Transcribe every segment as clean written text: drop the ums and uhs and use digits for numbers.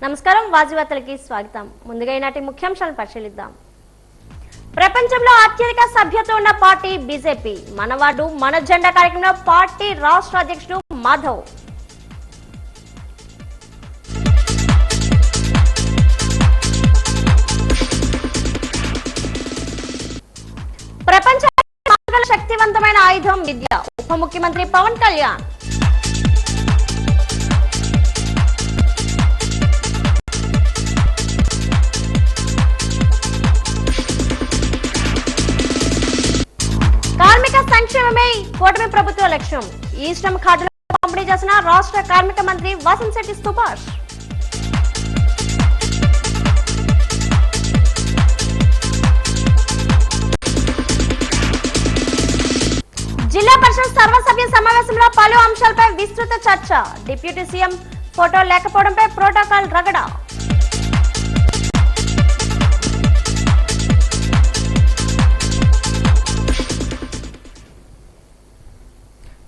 నమస్కారం వాజీవార్తలకి స్వాగతం. ముందుగా ఈనాటి ముఖ్యాంశాలను పరిశీలిద్దాం. ప్రపంచంలో అత్యధిక సభ్యత ఉన్న పార్టీ బీజేపీ. మనవాడు మన జెండా కార్యక్రమంలో పార్టీ రాష్ట్ర అధ్యక్షుడు మాధవ్. ప్రపంచ శక్తివంతమైన ఆయుధం విద్య. ఉప ముఖ్యమంత్రి పవన్ కళ్యాణ్. కార్మిక సంక్షేమమే కూటమి ప్రభుత్వ లక్ష్యం. ఈ శ్రమ్ కార్డులు పంపిణీ చేసిన రాష్ట్ర కార్మిక మంత్రి వాసంశెట్టి సుభాష్. జిల్లా పరిషత్ సర్వసభ్య సమావేశంలో పలు అంశాలపై విస్తృత చర్చ. డిప్యూటీ సీఎం ఫోటో లేకపోవడంపై ప్రోటోకాల్ రగడ.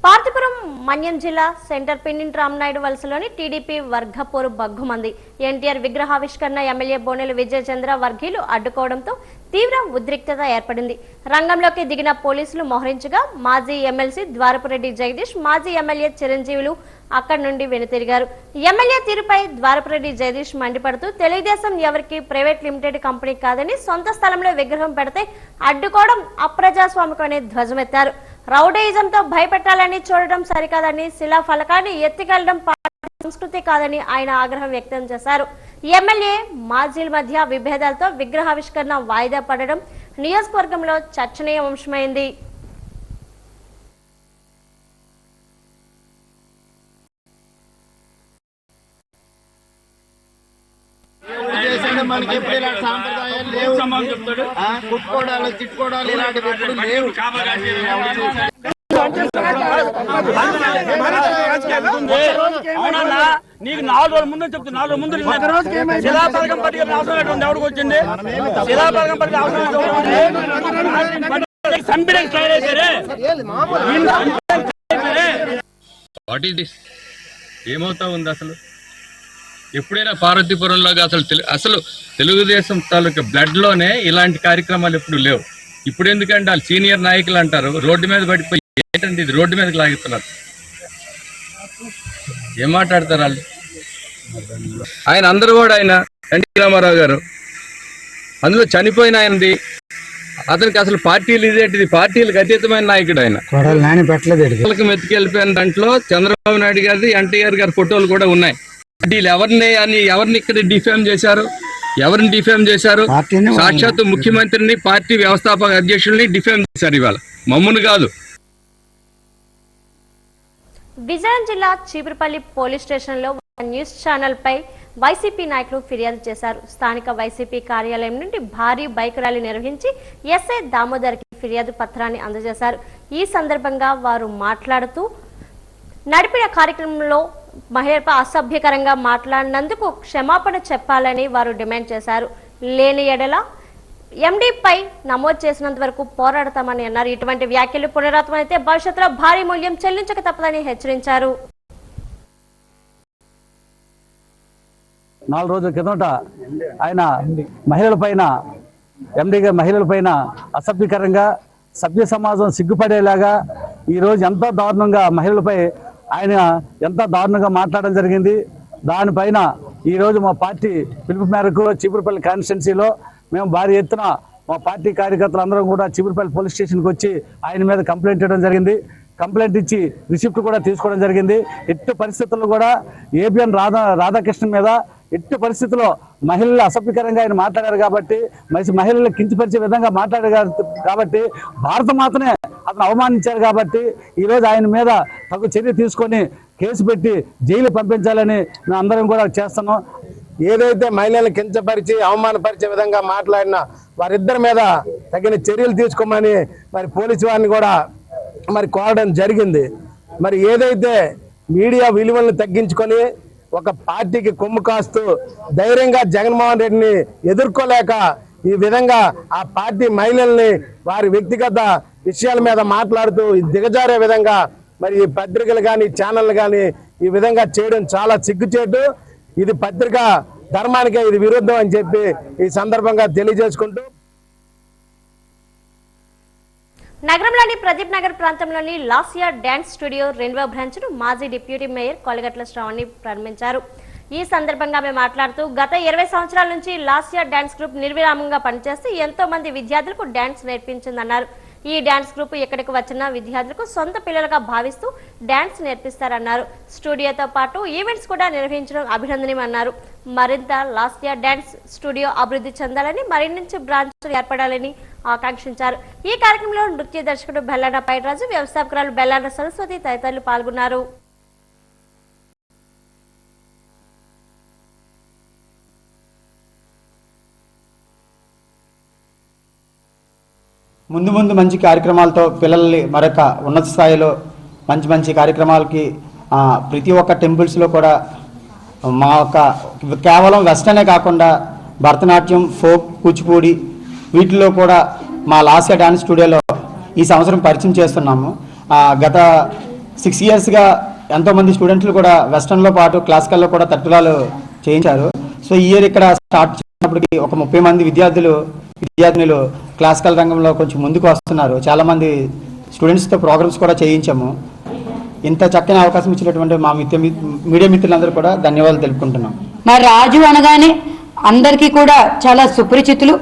పార్తీపురం మన్యం జిల్లా సెంటర్ పిన్నింటి రామనాయుడు వలసలోని టీడీపీ వర్గపోరు బగ్గుమంది. ఎన్టీఆర్ విగ్రహావిష్కరణ ఎమ్మెల్యే బోనెల విజయచంద్ర వర్గీయులు అడ్డుకోవడంతో తీవ్ర ఉద్రిక్తత ఏర్పడింది. రంగంలోకి దిగిన పోలీసులు మోహరించగా మాజీ ఎమ్మెల్సీ ద్వారపురెడ్డి జగదీష్, మాజీ ఎమ్మెల్యే చిరంజీవులు అక్కడి నుండి వెనుతిరిగారు. ఎమ్మెల్యే తీరుపై ద్వారపురెడ్డి జగదీష్ మండిపడుతూ తెలుగుదేశం ఎవరికి ప్రైవేట్ లిమిటెడ్ కంపెనీ కాదని సొంత స్థలంలో విగ్రహం పెడితే అడ్డుకోవడం అప్రజాస్వామికమని ధ్వజమెత్తారు. రౌడీయిజంతో భయపెట్టాలని చూడడం సరికాదని, శిలా ఫలకాన్ని ఎత్తికెళ్లడం సంస్కృతి కాదని ఆయన ఆగ్రహం వ్యక్తం చేశారు. ఎమ్మెల్యే మాజీల మధ్య విభేదాలతో విగ్రహావిష్కరణ వాయిదా పడడం నియోజకవర్గంలో చర్చనీయాంశమైంది. మనకి ఎప్పుడు సాంప్రదాయాలు లేవు. కుట్టుకోవడాలు తిట్టుకోవడాలు ఇలాంటివి ఎప్పుడు లేవు. నీకు 4 రోజుల ముందు చెప్తా, 4 రోజుల ముందు శిలాపలకం పట్టుకుని అవసరం ఎటువంటి ఎవరికి వచ్చింది? శిలాపలకం పట్టుకుని అవసరం ఏమవుతా ఉంది అసలు? ఎప్పుడైనా పార్వతీపురంలో అసలు తెలుగుదేశం తాలూకా బ్లడ్ లోనే ఇలాంటి కార్యక్రమాలు ఎప్పుడు లేవు. ఇప్పుడు ఎందుకంటే వాళ్ళు సీనియర్ నాయకులు అంటారు, రోడ్డు మీద పడిపోయి ఏంటంటే ఇది రోడ్డు మీదకి లాగుతున్నారు. ఏం మాట్లాడతారు వాళ్ళు? ఆయన అందరూ కూడా ఆయన ఎన్టీ రామారావు గారు అందులో చనిపోయిన ఆయనది. అతనికి అసలు పార్టీలు ఇదేంటిది? పార్టీలకు అతీతమైన నాయకుడు ఆయన. ఎత్తుకెళ్ళిపోయిన దాంట్లో చంద్రబాబు నాయుడు గారిది, ఎన్టీఆర్ గారి ఫోటోలు కూడా ఉన్నాయి. వీళ్ళు ఎవరిని ఇక్కడ డిఫేమ్ చేశారు? ఎవరిని డిఫేమ్ చేశారు? సాక్షాత్తు ముఖ్యమంత్రిని, పార్టీ వ్యవస్థాపక అధ్యక్షుల్ని డిఫేమ్ చేశారు. ఇవాళ మమ్మును కాదు. విజయనగరం జిల్లా చీపురుపల్లి పోలీస్ స్టేషన్ లో న్యూస్ ఛానల్ పై వైసీపీ నాయకులు ఫిర్యాదు చేశారు. స్థానిక వైసీపీ కార్యాలయం నుండి భారీ బైక్ ర్యాలీ నిర్వహించి ఎస్ఐ దామోదర్ కి ఫిర్యాదు పత్రాన్ని అందజేశారు. ఈ సందర్భంగా వారు మాట్లాడుతూ నడిపిన కార్యక్రమంలో మహిళపై అసభ్యకరంగా మాట్లాడినందుకు క్షమాపణ చెప్పాలని వారు డిమాండ్ చేశారు. లేని ఎడల ఎండీపై నమోదు చేసినంత వరకు పోరాడతామని అన్నారు. ఇటువంటి వ్యాఖ్యలు పునరావృతం అయితే భవిష్యత్తులో భారీ మూల్యం చెల్లించక తప్పదని హెచ్చరించారు. 4 రోజుల కిందట ఆయన మహిళలపైన, ఎండీగా మహిళలపైన అసభ్యకరంగా, సభ్య సమాజం సిగ్గుపడేలాగా ఈరోజు ఎంతో దారుణంగా మహిళలపై ఆయన ఎంత దారుణంగా మాట్లాడడం జరిగింది. దానిపైన ఈరోజు మా పార్టీ పిలుపు మేరకు చీపురుపల్లి కాన్స్టిట్యున్సీలో మేము భారీ ఎత్తున మా పార్టీ కార్యకర్తలు అందరం కూడా చీపురుపల్లి పోలీస్ స్టేషన్కి వచ్చి ఆయన మీద కంప్లైంట్ ఇవ్వడం జరిగింది. కంప్లైంట్ ఇచ్చి రిసిప్ట్ కూడా తీసుకోవడం జరిగింది. ఎట్టి పరిస్థితుల్లో కూడా ఏబిఎన్ రాధాకృష్ణ మీద ఎట్టి పరిస్థితుల్లో మహిళలు అసభ్యకరంగా ఆయన మాట్లాడారు కాబట్టి, మహిళలు కించపరిచే విధంగా మాట్లాడారు కాబట్టి, భారత మాతనే అతను అవమానించారు కాబట్టి ఈరోజు ఆయన మీద తగు చర్య తీసుకొని కేసు పెట్టి జైలు పంపించాలని మేము అందరం కూడా చేస్తున్నాం. ఏదైతే మహిళలను కించపరిచి అవమానపరిచే విధంగా మాట్లాడినా వారిద్దరి మీద తగిన చర్యలు తీసుకోమని మరి పోలీసు వారిని కూడా మరి కోరడం జరిగింది. మరి ఏదైతే మీడియా విలువలను తగ్గించుకొని ఒక పార్టీకి కొమ్ము కాస్తూ ధైర్యంగా జగన్మోహన్ రెడ్డిని ఎదుర్కోలేక ఈ విధంగా ఆ పార్టీ మహిళల్ని వారి వ్యక్తిగత విషయాల మీద మాట్లాడుతూ దిగజారే విధంగా మరి ఈ పత్రికలు కానీ ఛానళ్ళు కానీ ఈ విధంగా చేయడం చాలా సిగ్గుచేటు. ఇది పత్రిక ధర్మానికే ఇది విరుద్ధం అని చెప్పి ఈ సందర్భంగా తెలియజేసుకుంటూ నగరంలోని ప్రదీప్ నగర్ ప్రాంతంలోని లాసియా డాన్స్ స్టూడియో 2వ బ్రాంచ్ ను మాజీ డిప్యూటీ మేయర్ కొలగట్ల శ్రావణి ప్రారంభించారు. ఈ సందర్భంగా ఆమె మాట్లాడుతూ గత 20 సంవత్సరాల నుంచి లాసియా డాన్స్ గ్రూప్ నిర్విరామంగా పనిచేస్తూ ఎంతో మంది విద్యార్థులకు డాన్స్ నేర్పించిందన్నారు. ఈ డాన్స్ గ్రూప్ ఎక్కడికి వచ్చిన విద్యార్థులకు సొంత పిల్లలుగా భావిస్తూ డాన్స్ నేర్పిస్తారన్నారు. స్టూడియోతో పాటు ఈవెంట్స్ కూడా నిర్వహించడం అభినందనీయమన్నారు. మరింత లాసియా డాన్స్ స్టూడియో అభివృద్ధి చెందాలని, మరిన్ని బ్రాంచ్లు ఏర్పడాలని ఆకాంక్షించారు. ఈ కార్యక్రమంలో నృత్య దర్శకుడు బెల్లాన పైరాజు, వ్యవస్థాపకురాలు బెల్లాన సరస్వతి తదితరులు పాల్గొన్నారు. ముందు ముందు మంచి కార్యక్రమాలతో పిల్లల్ని మరొక ఉన్నత స్థాయిలో మంచి కార్యక్రమాలకి ప్రతి ఒక్క టెంపుల్స్లో కూడా మా యొక్క కేవలం వెస్టర్నే కాకుండా భరతనాట్యం, ఫోక్, కూచిపూడి వీటిల్లో కూడా మా లాసియా డాన్స్ స్టూడియోలో ఈ సంవత్సరం పరిచయం చేస్తున్నాము. గత 6 ఇయర్స్గా ఎంతోమంది స్టూడెంట్లు కూడా వెస్టర్న్లో పాటు క్లాసికల్లో కూడా తట్టులాలు చేయించారు. సో ఈ ఇయర్ ఇక్కడ స్టార్ట్ చేసినప్పటికీ ఒక 30 మంది విద్యార్థినులు క్లాసికల్ రంగంలో కొంచెం ముందుకు వస్తున్నారు. చాలామంది స్టూడెంట్స్తో ప్రోగ్రామ్స్ కూడా చేయించాము. ఇంత చక్కని అవకాశం ఇచ్చినటువంటి మా మీడియా మిత్రులందరూ కూడా ధన్యవాదాలు తెలుపుకుంటున్నాం. మరి రాజు అనగానే అందరికీ కూడా చాలా సుపరిచితులు.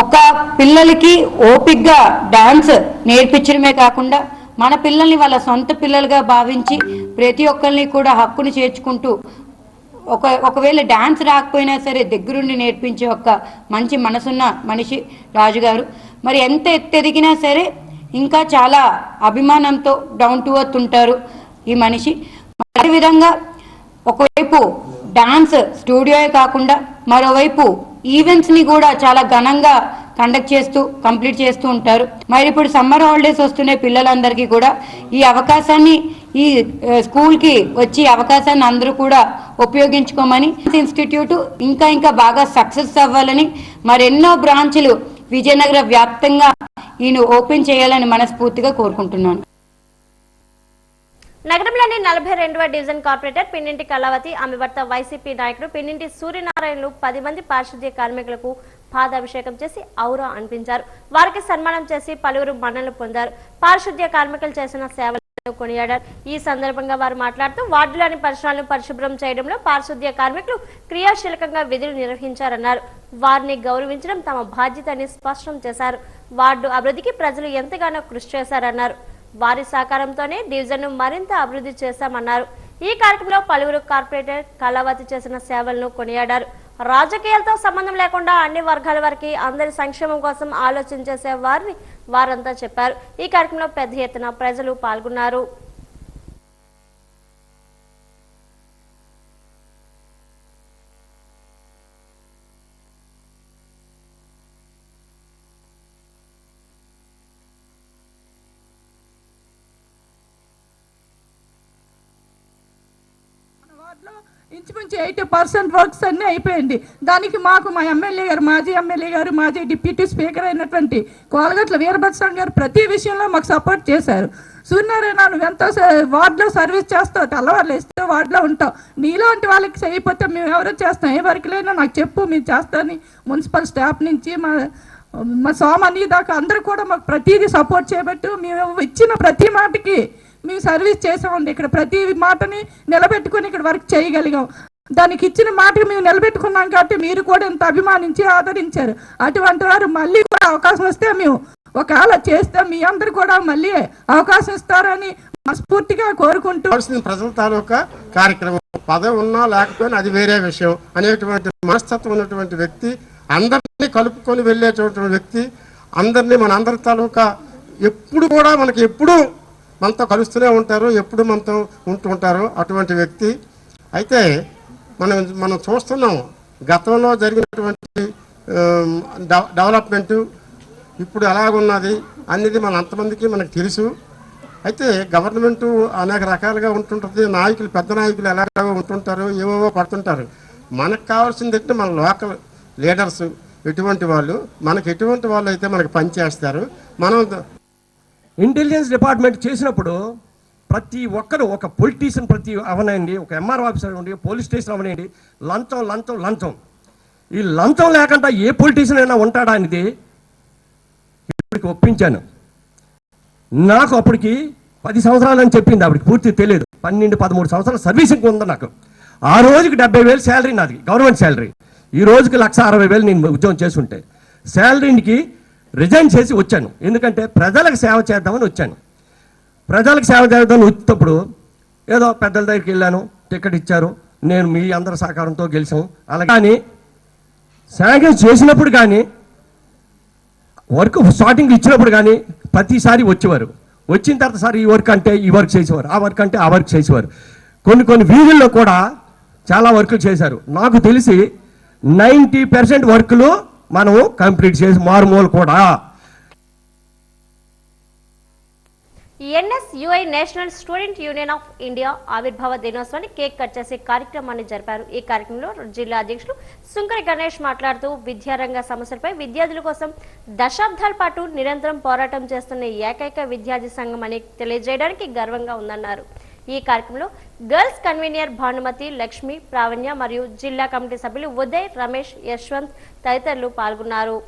ఒక పిల్లలకి ఓపిక్గా డాన్స్ నేర్పించడమే కాకుండా మన పిల్లల్ని వాళ్ళ సొంత పిల్లలుగా భావించి ప్రతి ఒక్కరిని కూడా హక్కుని చేర్చుకుంటూ ఒకవేళ డాన్స్ రాకపోయినా సరే దగ్గరుండి నేర్పించే ఒక మంచి మనసున్న మనిషి రాజుగారు. మరి ఎంత ఎత్తెదిగినా సరే ఇంకా చాలా అభిమానంతో డౌన్ టు ఎర్త్ ఉంటారు ఈ మనిషి. అదేవిధంగా ఒకవైపు డాన్స్ స్టూడియోయే కాకుండా మరోవైపు ఈవెంట్స్ని కూడా చాలా ఘనంగా కంప్లీట్ చేస్తూ ఉంటారు. మరి ఇప్పుడు సమ్మర్ హాలిడేస్ వస్తున్నాయి పిల్లలందరికీ కూడా. ఈ అవకాశాన్ని ఈ స్కూల్కి వచ్చి అవకాశాన్ని అందరూ కూడా ఉపయోగించుకోమని, ఇన్స్టిట్యూట్ ఇంకా బాగా సక్సెస్ అవ్వాలని, మరెన్నో బ్రాంచ్లు విజయనగర వ్యాప్తంగా ఈయన ఓపెన్ చేయాలని మనస్ఫూర్తిగా కోరుకుంటున్నాను. నగరంలోని 42వ డివిజన్ కార్పొరేటర్ పిన్నింటి కళావతి, ఆమె భర్త వైసీపీ నాయకుడు పిన్నింటి సూర్యనారాయణలు 10 మంది పారిశుద్ధ్య కార్మికులకు పాదాభిషేకం చేసి ఔరా అనిపించారు. వారికి సన్మానం చేసి పలువురు మన్ననలు పొందారు. పారిశుద్ధ్య కార్మికులు చేసిన సేవలను కొనియాడారు. ఈ సందర్భంగా వారు మాట్లాడుతూ వార్డులోని పరిసరాలను పరిశుభ్రం చేయడంలో పారిశుద్ధ్య కార్మికులు క్రియాశీలకంగా విధులు నిర్వహించారన్నారు. వారిని గౌరవించడం తమ బాధ్యత అని స్పష్టం చేశారు. వార్డు అభివృద్ధికి ప్రజలు ఎంతగానో కృషి చేశారన్నారు. వారి సహకారంతోనే డివిజన్ను మరింత అభివృద్ధి చేశామన్నారు. ఈ కార్యక్రమంలో పలువురు కార్పొరేటర్ కళావతి చేసిన సేవలను కొనియాడారు. రాజకీయాలతో సంబంధం లేకుండా అన్ని వర్గాల వారికి అందరి సంక్షేమం కోసం ఆలోచన చేసే వారంతా చెప్పారు. ఈ కార్యక్రమంలో పెద్ద ఎత్తున ప్రజలు పాల్గొన్నారు. ఇంచుమించు 80% వర్క్స్ అన్నీ అయిపోయింది. దానికి మా ఎమ్మెల్యే గారు, మాజీ ఎమ్మెల్యే గారు, మాజీ డిప్యూటీ స్పీకర్ అయినటువంటి కోలగట్ల వీరభద్రస్వామి గారు ప్రతి విషయంలో మాకు సపోర్ట్ చేశారు. సూర్యనారాయణ, నువ్వు ఎంతో వార్డులో సర్వీస్ చేస్తావు, తెల్లవారులు ఇస్తే వార్డులో ఉంటావు, నీలాంటి వాళ్ళకి చేయకపోతే మేము ఎవరో చేస్తాం, ఏ వరకు లేనా నాకు చెప్పు, మేము చేస్తామని మున్సిపల్ స్టాఫ్ నుంచి మా సోమని దాకా అందరూ కూడా మాకు ప్రతిదీ సపోర్ట్ చేయబట్టు మేము ఇచ్చిన ప్రతి మాటకి మేము సర్వీస్ చేసామండి. ఇక్కడ ప్రతి మాటని నిలబెట్టుకుని ఇక్కడ వర్క్ చేయగలిగాం. దానికి ఇచ్చిన మాట మేము నిలబెట్టుకున్నాం కాబట్టి మీరు కూడా ఎంత అభిమానించి ఆదరించారు. అటువంటి వారు మళ్ళీ కూడా అవకాశం వస్తే మేము ఒకవేళ చేస్తే మీ అందరు కూడా మళ్ళీ అవకాశం ఇస్తారని మనస్ఫూర్తిగా కోరుకుంటూ, ప్రజల తాలూకా కార్యక్రమం పదవి ఉన్నా లేకపోయినా అది వేరే విషయం అనేటువంటి మనస్తత్వం ఉన్నటువంటి వ్యక్తి, అందరినీ కలుపుకొని వెళ్ళేటువంటి వ్యక్తి, అందరినీ మన అందరి తాలూకా ఎప్పుడు కూడా మనకి ఎప్పుడు మనతో కలుస్తూనే ఉంటారు, ఎప్పుడు మనతో ఉంటుంటారు అటువంటి వ్యక్తి. అయితే మనం చూస్తున్నాం గతంలో జరిగినటువంటి డెవలప్మెంటు ఇప్పుడు ఎలాగున్నది అనేది అంతమందికి మనకు తెలుసు. అయితే గవర్నమెంటు అనేక రకాలుగా ఉంటుంటుంది, నాయకులు పెద్ద నాయకులు ఎలాగో ఉంటుంటారు, ఏవేవో పడుతుంటారు. మనకు కావాల్సింది అంటే మన లోకల్ లీడర్స్ ఎటువంటి వాళ్ళు, మనకి ఎటువంటి వాళ్ళు అయితే మనకు పనిచేస్తారు. మనం ఇంటెలిజెన్స్ డిపార్ట్మెంట్ చేసినప్పుడు ప్రతి ఒక్కరు, ఒక పొలిటీషియన్ ప్రతి అవనండి, ఒక ఎంఆర్ ఆఫీసర్ అవ్వండి, పోలీస్ స్టేషన్ అవనండి, లంచం లంచం లంచం. ఈ లంచం లేకుండా ఏ పొలిటీషియన్ అయినా ఉంటాడా అనేది ఇప్పటికి ఒప్పించాను. నాకు అప్పటికి 10 సంవత్సరాలు అని చెప్పింది, అప్పటికి పూర్తి తెలియదు. 12-13 సంవత్సరాల సర్వీసింగ్ ఉంది నాకు. ఆ రోజుకి 70,000 శాలరీ నాది, గవర్నమెంట్ శాలరీ. ఈ రోజుకి 1,60,000 నేను ఉద్యోగం చేసుంటే శాలరీకి రిజైన్ చేసి వచ్చాను. ఎందుకంటే ప్రజలకు సేవ చేద్దామని వచ్చాను. ప్రజలకు సేవ చేద్దామని వచ్చేటప్పుడు ఏదో పెద్దల దగ్గరికి వెళ్ళాను, టికెట్ ఇచ్చారు, నేను మీ అందరి సహకారంతో గెలిచాము. అలాగే కానీ శాంక్షన్ చేసినప్పుడు కానీ, వర్క్ స్టార్టింగ్ ఇచ్చినప్పుడు కానీ ప్రతిసారి వచ్చేవారు. వచ్చిన తర్వాత సార్ ఈ వర్క్ అంటే ఈ వర్క్ చేసేవారు, ఆ వర్క్ అంటే ఆ వర్క్ చేసేవారు. కొన్ని వీధుల్లో కూడా చాలా వర్కులు చేశారు. నాకు తెలిసి 90% వర్కులు మనము కంప్లీట్ చేసి మారుమూలు కూడా. NSUI national student union of India ఆవిర్భావ దినోత్సవాన్ని కేక్ కట్ చేసే కార్యక్రమాన్ని జరిపారు. ఈ కార్యక్రమంలో జిల్లా అధ్యక్షులు సుంకరి గణేష్ మాట్లాడుతూ విద్యారంగ సమస్యలపై విద్యార్థుల కోసం దశాబ్దాల పాటు నిరంతరం పోరాటం చేస్తున్న ఏకైక విద్యార్థి సంఘం అని తెలియజేయడానికి గర్వంగా ఉందన్నారు. ఈ కార్యక్రమంలో గర్ల్స్ కన్వీనర్ భానుమతి, లక్ష్మి, ప్రావణ్య మరియు జిల్లా కమిటీ సభ్యులు ఉదయ్, రమేష్, యశ్వంత్ తదితరులు పాల్గొన్నారు.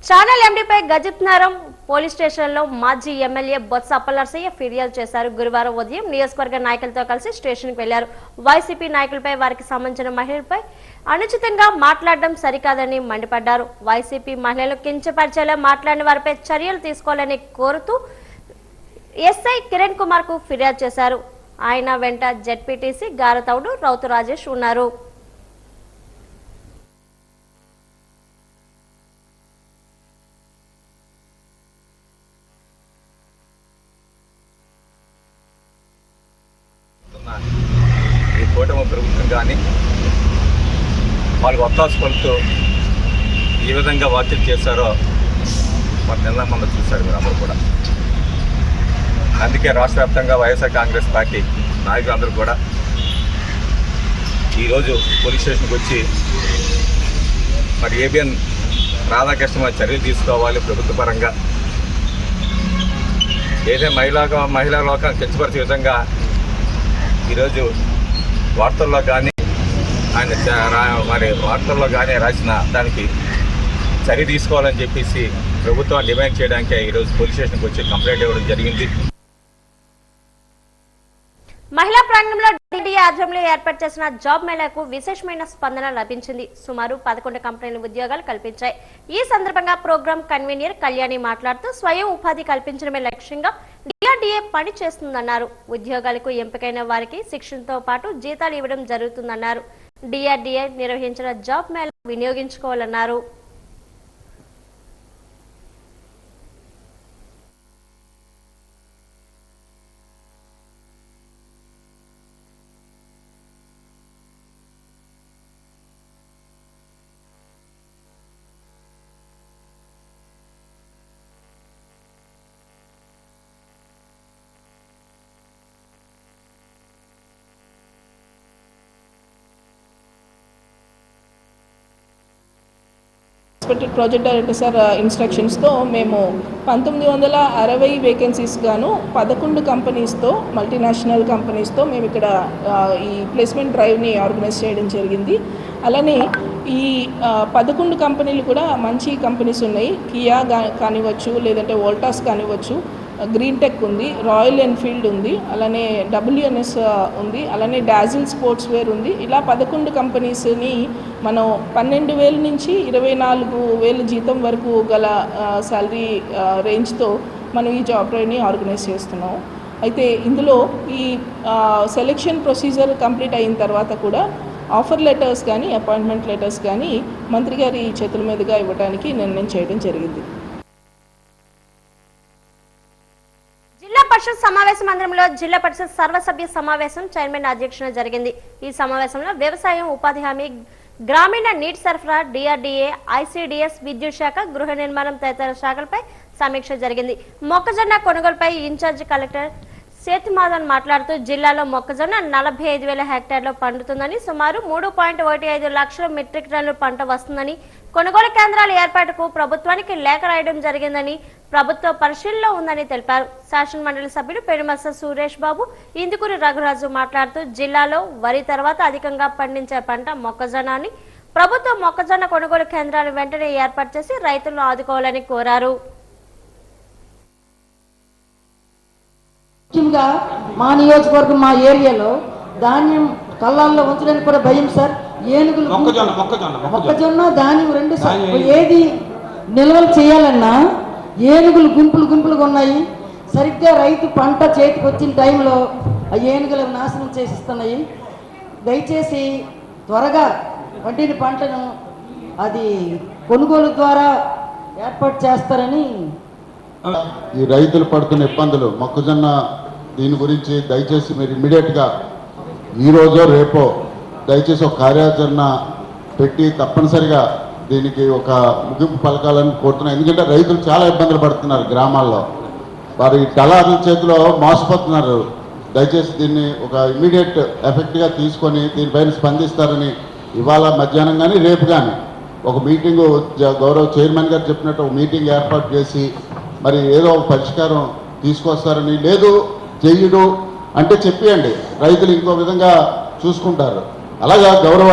ఛానల్ ఎండీపై గజప్నారం పోలీస్ స్టేషన్లో మాజీ ఎమ్మెల్యే బొత్స అప్పలనరసయ్య ఫిర్యాదు చేశారు. గురువారం ఉదయం నియోజకవర్గ నాయకులతో కలిసి స్టేషన్కి వెళ్లారు. వైసీపీ నాయకులపై, వారికి సంబంధించిన మహిళలపై అనుచితంగా మాట్లాడడం సరికాదని మండిపడ్డారు. వైసీపీ మహిళలు కించపరిచేలా మాట్లాడిన వారిపై చర్యలు తీసుకోవాలని కోరుతూ ఎస్ఐ కిరణ్ కుమార్ కు ఫిర్యాదు చేశారు. ఆయన వెంట జెడ్పీటీసీ గారతౌడు రౌతు రాజేష్ ఉన్నారు. ఈ కూటమి ప్రభుత్వం కానీ వాళ్ళకి ఒత్తాసు పలుకుతూ ఈ విధంగా వ్యాఖ్యలు చేశారో మరి నిన్న మొన్న చూశారు మీరు అందరూ కూడా. అందుకే రాష్ట్ర వ్యాప్తంగా వైఎస్ఆర్ కాంగ్రెస్ పార్టీ నాయకులందరూ కూడా ఈరోజు పోలీస్ స్టేషన్కి వచ్చి మరి ఏబిఎన్ రాధాకృష్ణ చర్యలు తీసుకోవాలి ప్రభుత్వ పరంగా. ఏదైతే మహిళా లోకాన్ని కించపరిచే విధంగా ఈరోజు వార్తల్లో కానీ వార్తల్లో కానీ రాసిన దానికి చర్య తీసుకోవాలని చెప్పేసి ప్రభుత్వం డిమాండ్ చేయడానికే ఈరోజు పోలీస్ స్టేషన్కి వచ్చి కంప్లైంట్ ఇవ్వడం జరిగింది. మహిళా ప్రాంగణంలో డిడిఏ ఆధ్వర్యంలో ఏర్పాటు చేసిన జాబ్ మేళాకు విశేషమైన స్పందన లభించింది. సుమారు 11 కంపెనీలు ఉద్యోగాలు కల్పించాయి. ఈ సందర్భంగా ప్రోగ్రాం కన్వీనర్ కళ్యాణి మాట్లాడుతూ స్వయం ఉపాధి కల్పించడమే లక్ష్యంగా డిఆర్డీఏ పని చేస్తుందన్నారు. ఉద్యోగాలకు ఎంపికైన వారికి శిక్షణతో పాటు జీతాలు ఇవ్వడం జరుగుతుందన్నారు. డిఆర్డీఏ నిర్వహించిన జాబ్ మేళా వినియోగించుకోవాలన్నారు. ప్రాజెక్ట్ డైరెక్టర్ సార్ ఇన్స్ట్రక్షన్స్తో మేము 1960 వేకెన్సీస్ గాను 11 కంపెనీస్తో, మల్టీనేషనల్ కంపెనీస్తో మేము ఇక్కడ ఈ ప్లేస్మెంట్ డ్రైవ్ని ఆర్గనైజ్ చేయడం జరిగింది. అలానే ఈ 11 కంపెనీలు కూడా మంచి కంపెనీస్ ఉన్నాయి. కియా కానివ్వచ్చు, లేదంటే వోల్టాస్ కానివ్వచ్చు, గ్రీన్ టెక్ ఉంది, రాయల్ ఎన్ఫీల్డ్ ఉంది, అలానే WNS ఉంది, అలానే డాజిల్ స్పోర్ట్స్ వేర్ ఉంది. ఇలా 11 కంపెనీస్ని మనం 12,000 నుంచి 24,000 జీతం వరకు గల శాలరీ రేంజ్తో మనం ఈ జాబ్ డ్రైవ్ని ఆర్గనైజ్ చేస్తున్నాం. అయితే ఇందులో ఈ సెలెక్షన్ ప్రొసీజర్ కంప్లీట్ అయిన తర్వాత కూడా ఆఫర్ లెటర్స్ కానీ, అపాయింట్మెంట్ లెటర్స్ కానీ మంత్రి గారి చేతుల మీదుగా ఇవ్వడానికి నిర్ణయం చేయడం జరిగింది. జిల్లా పరిషత్ సమావేశ మందిరంలో జిల్లా పరిషత్ సర్వసభ్య సమావేశం చైర్మన్ అధ్యక్షతన జరిగింది. ఈ సమావేశంలో వ్యవసాయం, ఉపాధి హామీ, గ్రామీణ నీటి సరఫరా, డిఆర్డీఏ, ఐసిడిఎస్, విద్యుత్ శాఖ, గృహ నిర్మాణం తదితర శాఖలపై సమీక్ష జరిగింది. మొక్కజొన్న కొనుగోలుపై ఇన్ఛార్జ్ కలెక్టర్ సేతుమాధవన్ మాట్లాడుతూ జిల్లాలో మొక్కజొన్న 45,000 హెక్టార్లో పండుతుందని, సుమారు 3.15 లక్షల మెట్రిక్ టన్నుల పంట వస్తుందని, కొనుగోలు కేంద్రాల ఏర్పాటుకు ప్రభుత్వానికి లేఖ రాయడం జరిగిందని, ప్రభుత్వ పరిశీలనలో ఉందని తెలిపారు. శాసన మండలి సభ్యుడు పెనుమత్స సురేష్ బాబు, ఇందుకూరి రఘురాజు మాట్లాడుతూ జిల్లాలో వరి తర్వాత అధికంగా పండించే పంట మొక్కజొన్న అని, ప్రభుత్వం మొక్కజొన్న కొనుగోలు కేంద్రాలను వెంటనే ఏర్పాటు చేసి రైతులను ఆదుకోవాలని కోరారు. ముఖ్యంగా మా నియోజకవర్గం మా ఏరియాలో ధాన్యం కళ్ళాల్లో ఉంచడానికి కూడా భయం సార్. ఏనుగులు మొక్కజొన్న ధాన్యం రెండు ఏది నిల్వలు చేయాలన్నా ఏనుగులు గుంపులుగా ఉన్నాయి. సరిగ్గా రైతు పంట చేతికి వచ్చిన టైంలో ఆ ఏనుగులు నాశనం చేసిస్తున్నాయి. దయచేసి త్వరగా పండిన పంటను అది కొనుగోలు ద్వారా ఏర్పాటు చేస్తారని. ఈ రైతులు పడుతున్న ఇబ్బందులు మొక్కజొన్న దీని గురించి దయచేసి మీరు ఇమ్మీడియట్గా ఈరోజో రేపో దయచేసి ఒక కార్యాచరణ పెట్టి తప్పనిసరిగా దీనికి ఒక ముగింపు పలకాలని కోరుతున్నాను. ఎందుకంటే రైతులు చాలా ఇబ్బందులు పడుతున్నారు గ్రామాల్లో, వారి దళారుల చేతిలో మోసపోతున్నారు. దయచేసి దీన్ని ఒక ఇమ్మీడియట్ ఎఫెక్ట్గా తీసుకొని దీనిపైన స్పందిస్తారని ఇవాళ మధ్యాహ్నం కానీ రేపు కానీ ఒక మీటింగు గౌరవ చైర్మన్ గారు చెప్పినట్టు ఒక మీటింగ్ ఏర్పాటు చేసి మరి ఏదో ఒక పరిష్కారం తీసుకొస్తారని, లేదు చెయ్యడు అంటే చెప్పియండి, రైతులు ఇంకో విధంగా చూసుకుంటారు. అలాగా గౌరవ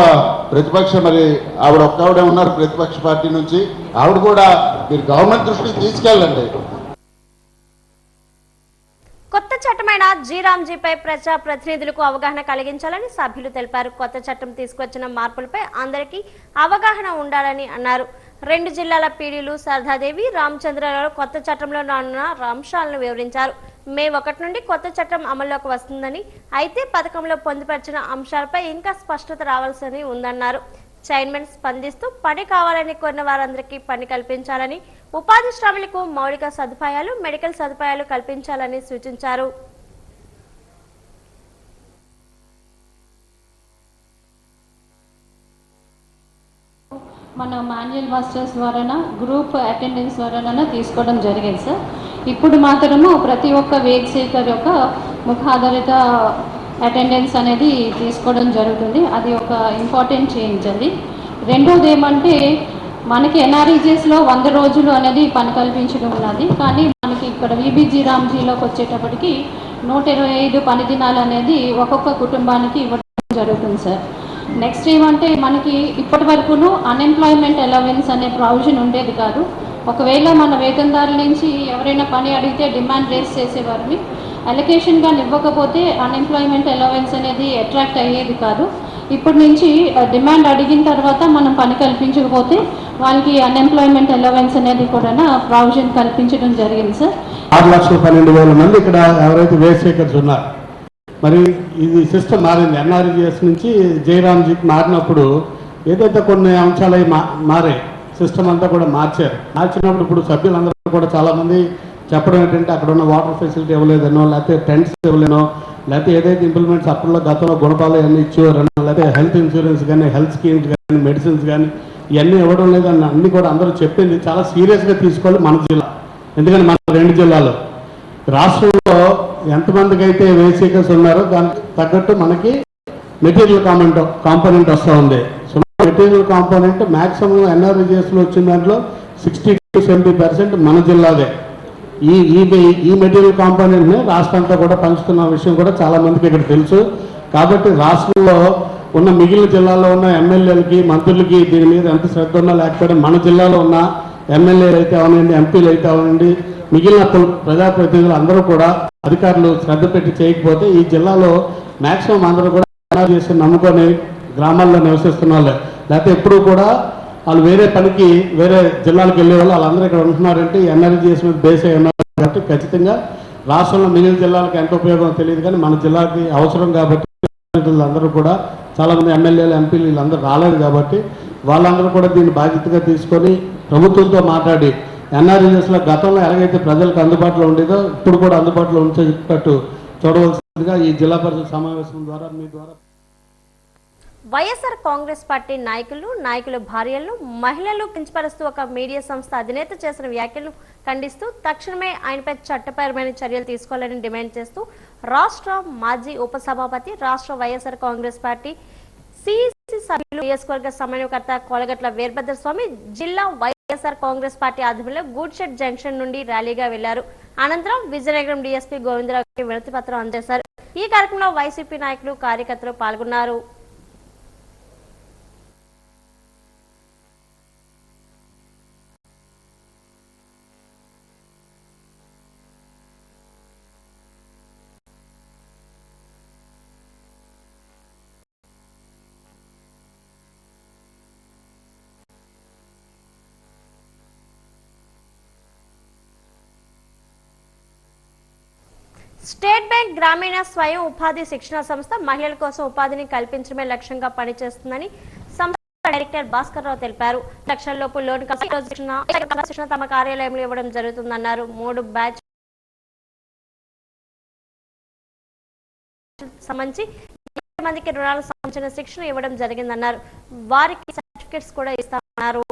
ప్రతిపక్ష మరి ఆవిడ ఒక్కవిడే ఉన్నారు ప్రతిపక్ష పార్టీ నుంచి, ఆవిడ కూడా మీరు గవర్నమెంట్ దృష్టికి తీసుకెళ్ళండి. కొత్త చట్టమైన జీరాంజీపై ప్రజా ప్రతినిధులకు అవగాహన కలిగించాలని సభ్యులు తెలిపారు. కొత్త చట్టం తీసుకొచ్చిన మార్పులపై అందరికీ అవగాహన ఉండాలని అన్నారు. 2 జిల్లాల పీడీలు శారదాదేవి, రామచంద్రరావు కొత్త చట్టంలో ఉన్న అంశాలను వివరించారు. మే 1 నుండి కొత్త చట్టం అమల్లోకి వస్తుందని, అయితే పథకంలో పొందుపరిచిన అంశాలపై ఇంకా స్పష్టత రావాల్సి ఉందన్నారు. చైర్మన్ స్పందిస్తూ పని కావాలని కోరిన వారందరికీ పని కల్పించాలని, ఉపాధి శ్రమలకు మౌలిక సదుపాయాలు, మెడికల్ సదుపాయాలు కల్పించాలని సూచించారు. మన మాన్యువల్ మాస్టర్స్ ద్వారా గ్రూప్ అటెండెన్స్ ద్వారా తీసుకోవడం జరిగింది సార్. ఇప్పుడు మాత్రము ప్రతి ఒక్క వేగ్ సేకర్ యొక్క ముఖాధారిత అటెండెన్స్ అనేది తీసుకోవడం జరుగుతుంది. అది ఒక ఇంపార్టెంట్ చేంజ్ అది. రెండోది ఏమంటే మనకి ఎన్ఆర్ఈజీఎస్లో 100 రోజులు అనేది పని కల్పించడం ఉన్నది. కానీ మనకి ఇక్కడ విబిజీ రామ్జీలోకి వచ్చేటప్పటికి 125 పని దినాలు అనేది ఒక్కొక్క కుటుంబానికి ఇవ్వడం జరుగుతుంది సార్. నెక్స్ట్ ఏమంటే మనకి ఇప్పటి వరకును అన్ఎంప్లాయ్మెంట్ అలవెన్స్ అనే ప్రావిజన్ ఉండేది కాదు. ఒకవేళ మన వేతనదారుల నుంచి ఎవరైనా పని అడిగితే డిమాండ్ రేస్ చేసేవారిని, అలొకేషన్గా ఇవ్వకపోతే అన్ఎంప్లాయ్మెంట్ అలవెన్స్ అనేది అట్రాక్ట్ అయ్యేది కాదు. ఇప్పటి నుంచి డిమాండ్ అడిగిన తర్వాత మనం పని కల్పించకపోతే వాళ్ళకి అన్ఎంప్లాయ్మెంట్ అలవెన్స్ అనేది కూడా ప్రావిజన్ కల్పించడం జరిగింది సార్. 6,12,000 మంది ఇక్కడ ఎవరైతే వేస్ట్ సేకర్స్ ఉన్నారు, మరి ఇది సిస్టమ్ మారింది. ఎన్ఆర్జీఎస్ నుంచి జయరామ్జీకి మారినప్పుడు ఏదైతే కొన్ని అంశాలు మారాయి, సిస్టమ్ అంతా కూడా మార్చినప్పుడు ఇప్పుడు సభ్యులందరూ కూడా చాలామంది చెప్పడం ఏంటంటే అక్కడ ఉన్న వాటర్ ఫెసిలిటీ ఇవ్వలేదనో, లేకపోతే టెంట్స్ ఇవ్వలేనో, లేకపోతే ఏదైతే ఇంప్లిమెంట్స్ అప్పట్లో గతంలో గుణపాలు అన్నీ ఇచ్చేవారనో, లేకపోతే హెల్త్ ఇన్సూరెన్స్ కానీ, హెల్త్ స్కీమ్స్ కానీ, మెడిసిన్స్ కానీ ఇవన్నీ ఇవ్వడం లేదని అన్నీ కూడా అందరూ చెప్పింది. చాలా సీరియస్గా తీసుకోవాలి మన జిల్లా. ఎందుకంటే మన 2 జిల్లాలు రాష్ట్రంలో ఎంతమందికి అయితే వేసీకర్స్ ఉన్నారో దానికి తగ్గట్టు మనకి మెటీరియల్ కాంపోనెంట్ వస్తూ ఉంది. సో మెటీరియల్ కాంపోనెంట్ మ్యాక్సిమం ఎన్ఆర్జీఎస్లో వచ్చిన దాంట్లో 60-70% మన జిల్లాదే. ఈ మెటీరియల్ కాంపోనెంట్ని రాష్ట్రం అంతా కూడా పంచుతున్న విషయం కూడా చాలా మందికి ఇక్కడ తెలుసు. కాబట్టి రాష్ట్రంలో ఉన్న మిగిలిన జిల్లాలో ఉన్న ఎమ్మెల్యేలకి, మంత్రులకి దీని మీద ఎంత శ్రద్ధ ఉన్నా లేకపోతే మన జిల్లాలో ఉన్న ఎమ్మెల్యేలు అయితే అవనండి, ఎంపీలు అయితే అవనండి, మిగిలిన ప్రజాప్రతినిధులు అందరూ కూడా అధికారులు శ్రద్ధ పెట్టి చేయకపోతే ఈ జిల్లాలో మ్యాక్సిమం అందరూ కూడా చేసి నమ్ముకొని గ్రామాల్లో నివసిస్తున్న వాళ్ళు, లేకపోతే ఎప్పుడూ కూడా వాళ్ళు వేరే పనికి వేరే జిల్లాలకు వెళ్ళే వాళ్ళు వాళ్ళందరూ ఇక్కడ ఉంటున్నారంటే ఎన్ఆర్జీఎస్ మీద బేస్ అయి ఉన్నారు. కాబట్టి ఖచ్చితంగా రాష్ట్రంలో మిగిలిన జిల్లాలకు ఎంత ఉపయోగం తెలియదు, కానీ మన జిల్లాకి అవసరం కాబట్టి అందరూ కూడా చాలామంది ఎమ్మెల్యేలు, ఎంపీలు వీళ్ళందరూ రాలేదు కాబట్టి వాళ్ళందరూ కూడా దీన్ని బాధ్యతగా తీసుకొని ప్రభుత్వంతో మాట్లాడి ఎన్ఆర్జీఎస్లో గతంలో ఎలాగైతే ప్రజలకు అందుబాటులో ఉండేదో ఇప్పుడు కూడా అందుబాటులో ఉంచేటట్టు చూడవలసిందిగా ఈ జిల్లా పరిషత్ సమావేశం ద్వారా మీ ద్వారా వైఎస్ఆర్ కాంగ్రెస్ పార్టీ నాయకుల భార్యలను మహిళలు కించపరుస్తూ ఒక మీడియా సంస్థ అధినేత చేసిన వ్యాఖ్యలను ఖండిస్తూ తక్షణమే ఆయనపై చట్టపరమైన చర్యలు తీసుకోవాలని డిమాండ్ చేస్తూ రాష్ట్ర మాజీ ఉపసభాపతి రాష్ట్ర వైఎస్ఆర్ కాంగ్రెస్ పార్టీ సిసి సభ్యులు నియోజకవర్గ సమన్వయకర్త కోలగట్ల వీరభద్ర స్వామి జిల్లా వైఎస్ఆర్ కాంగ్రెస్ పార్టీ ఆధ్వర్యంలో గూడ్షెడ్ జంక్షన్ నుండి ర్యాలీగా వెళ్లారు. అనంతరం విజయనగరం డీఎస్పీ గోవిందరావుకి వినతి పత్రం అందజేశారు. ఈ కార్యక్రమంలో వైసీపీ నాయకులు కార్యకర్తలు పాల్గొన్నారు. స్టేట్ బ్యాంక్ గ్రామీణ స్వయం ఉపాధి శిక్షణ సంస్థ మహిళల కోసం ఉపాధిని కల్పించడమే లక్ష్యంగా పనిచేస్తుందని సంస్థ డైరెక్టర్ భాస్కర్ రావు తెలిపారు. లక్షల్లోపు లోన్ శిక్షణ తమ కార్యాలయంలో ఇవ్వడం జరుగుతుందన్నారు. 3 బ్యాచ్ సంబంధించి 20 మందికి రుణాలకు సంబంధించిన శిక్షణ ఇవ్వడం జరిగిందన్నారు. వారికి సర్టిఫికెట్స్ కూడా ఇస్తామన్నారు.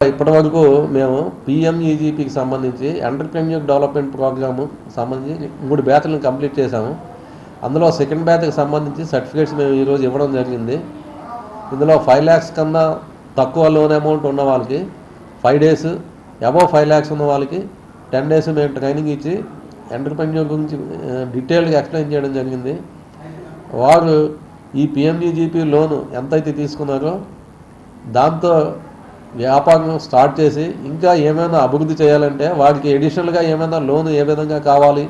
ఇప్పటి వరకు మేము పిఎంఈజీపీకి సంబంధించి ఎంటర్‌ప్రెన్యూర్ డెవలప్మెంట్ ప్రోగ్రాము సంబంధించి 3 బ్యాచ్లను కంప్లీట్ చేశాము. అందులో సెకండ్ బ్యాచ్కి సంబంధించి సర్టిఫికేట్స్ మేము ఈరోజు ఇవ్వడం జరిగింది. ఇందులో 5 lakhs కన్నా తక్కువ లోన్ అమౌంట్ ఉన్న వాళ్ళకి 5 days, అబవ్ 5 lakhs ఉన్న వాళ్ళకి 10 days మేము ట్రైనింగ్ ఇచ్చి ఎంటర్‌ప్రెన్యూర్ గురించి డీటెయిల్గా ఎక్స్ప్లెయిన్ చేయడం జరిగింది. వారు ఈ పిఎంఈజీపీ లోను ఎంతైతే తీసుకున్నారో దాంతో వ్యాపారం స్టార్ట్ చేసి ఇంకా ఏమైనా అభివృద్ధి చేయాలంటే వారికి ఎడిషనల్గా ఏమైనా లోన్ ఏ విధంగా కావాలి,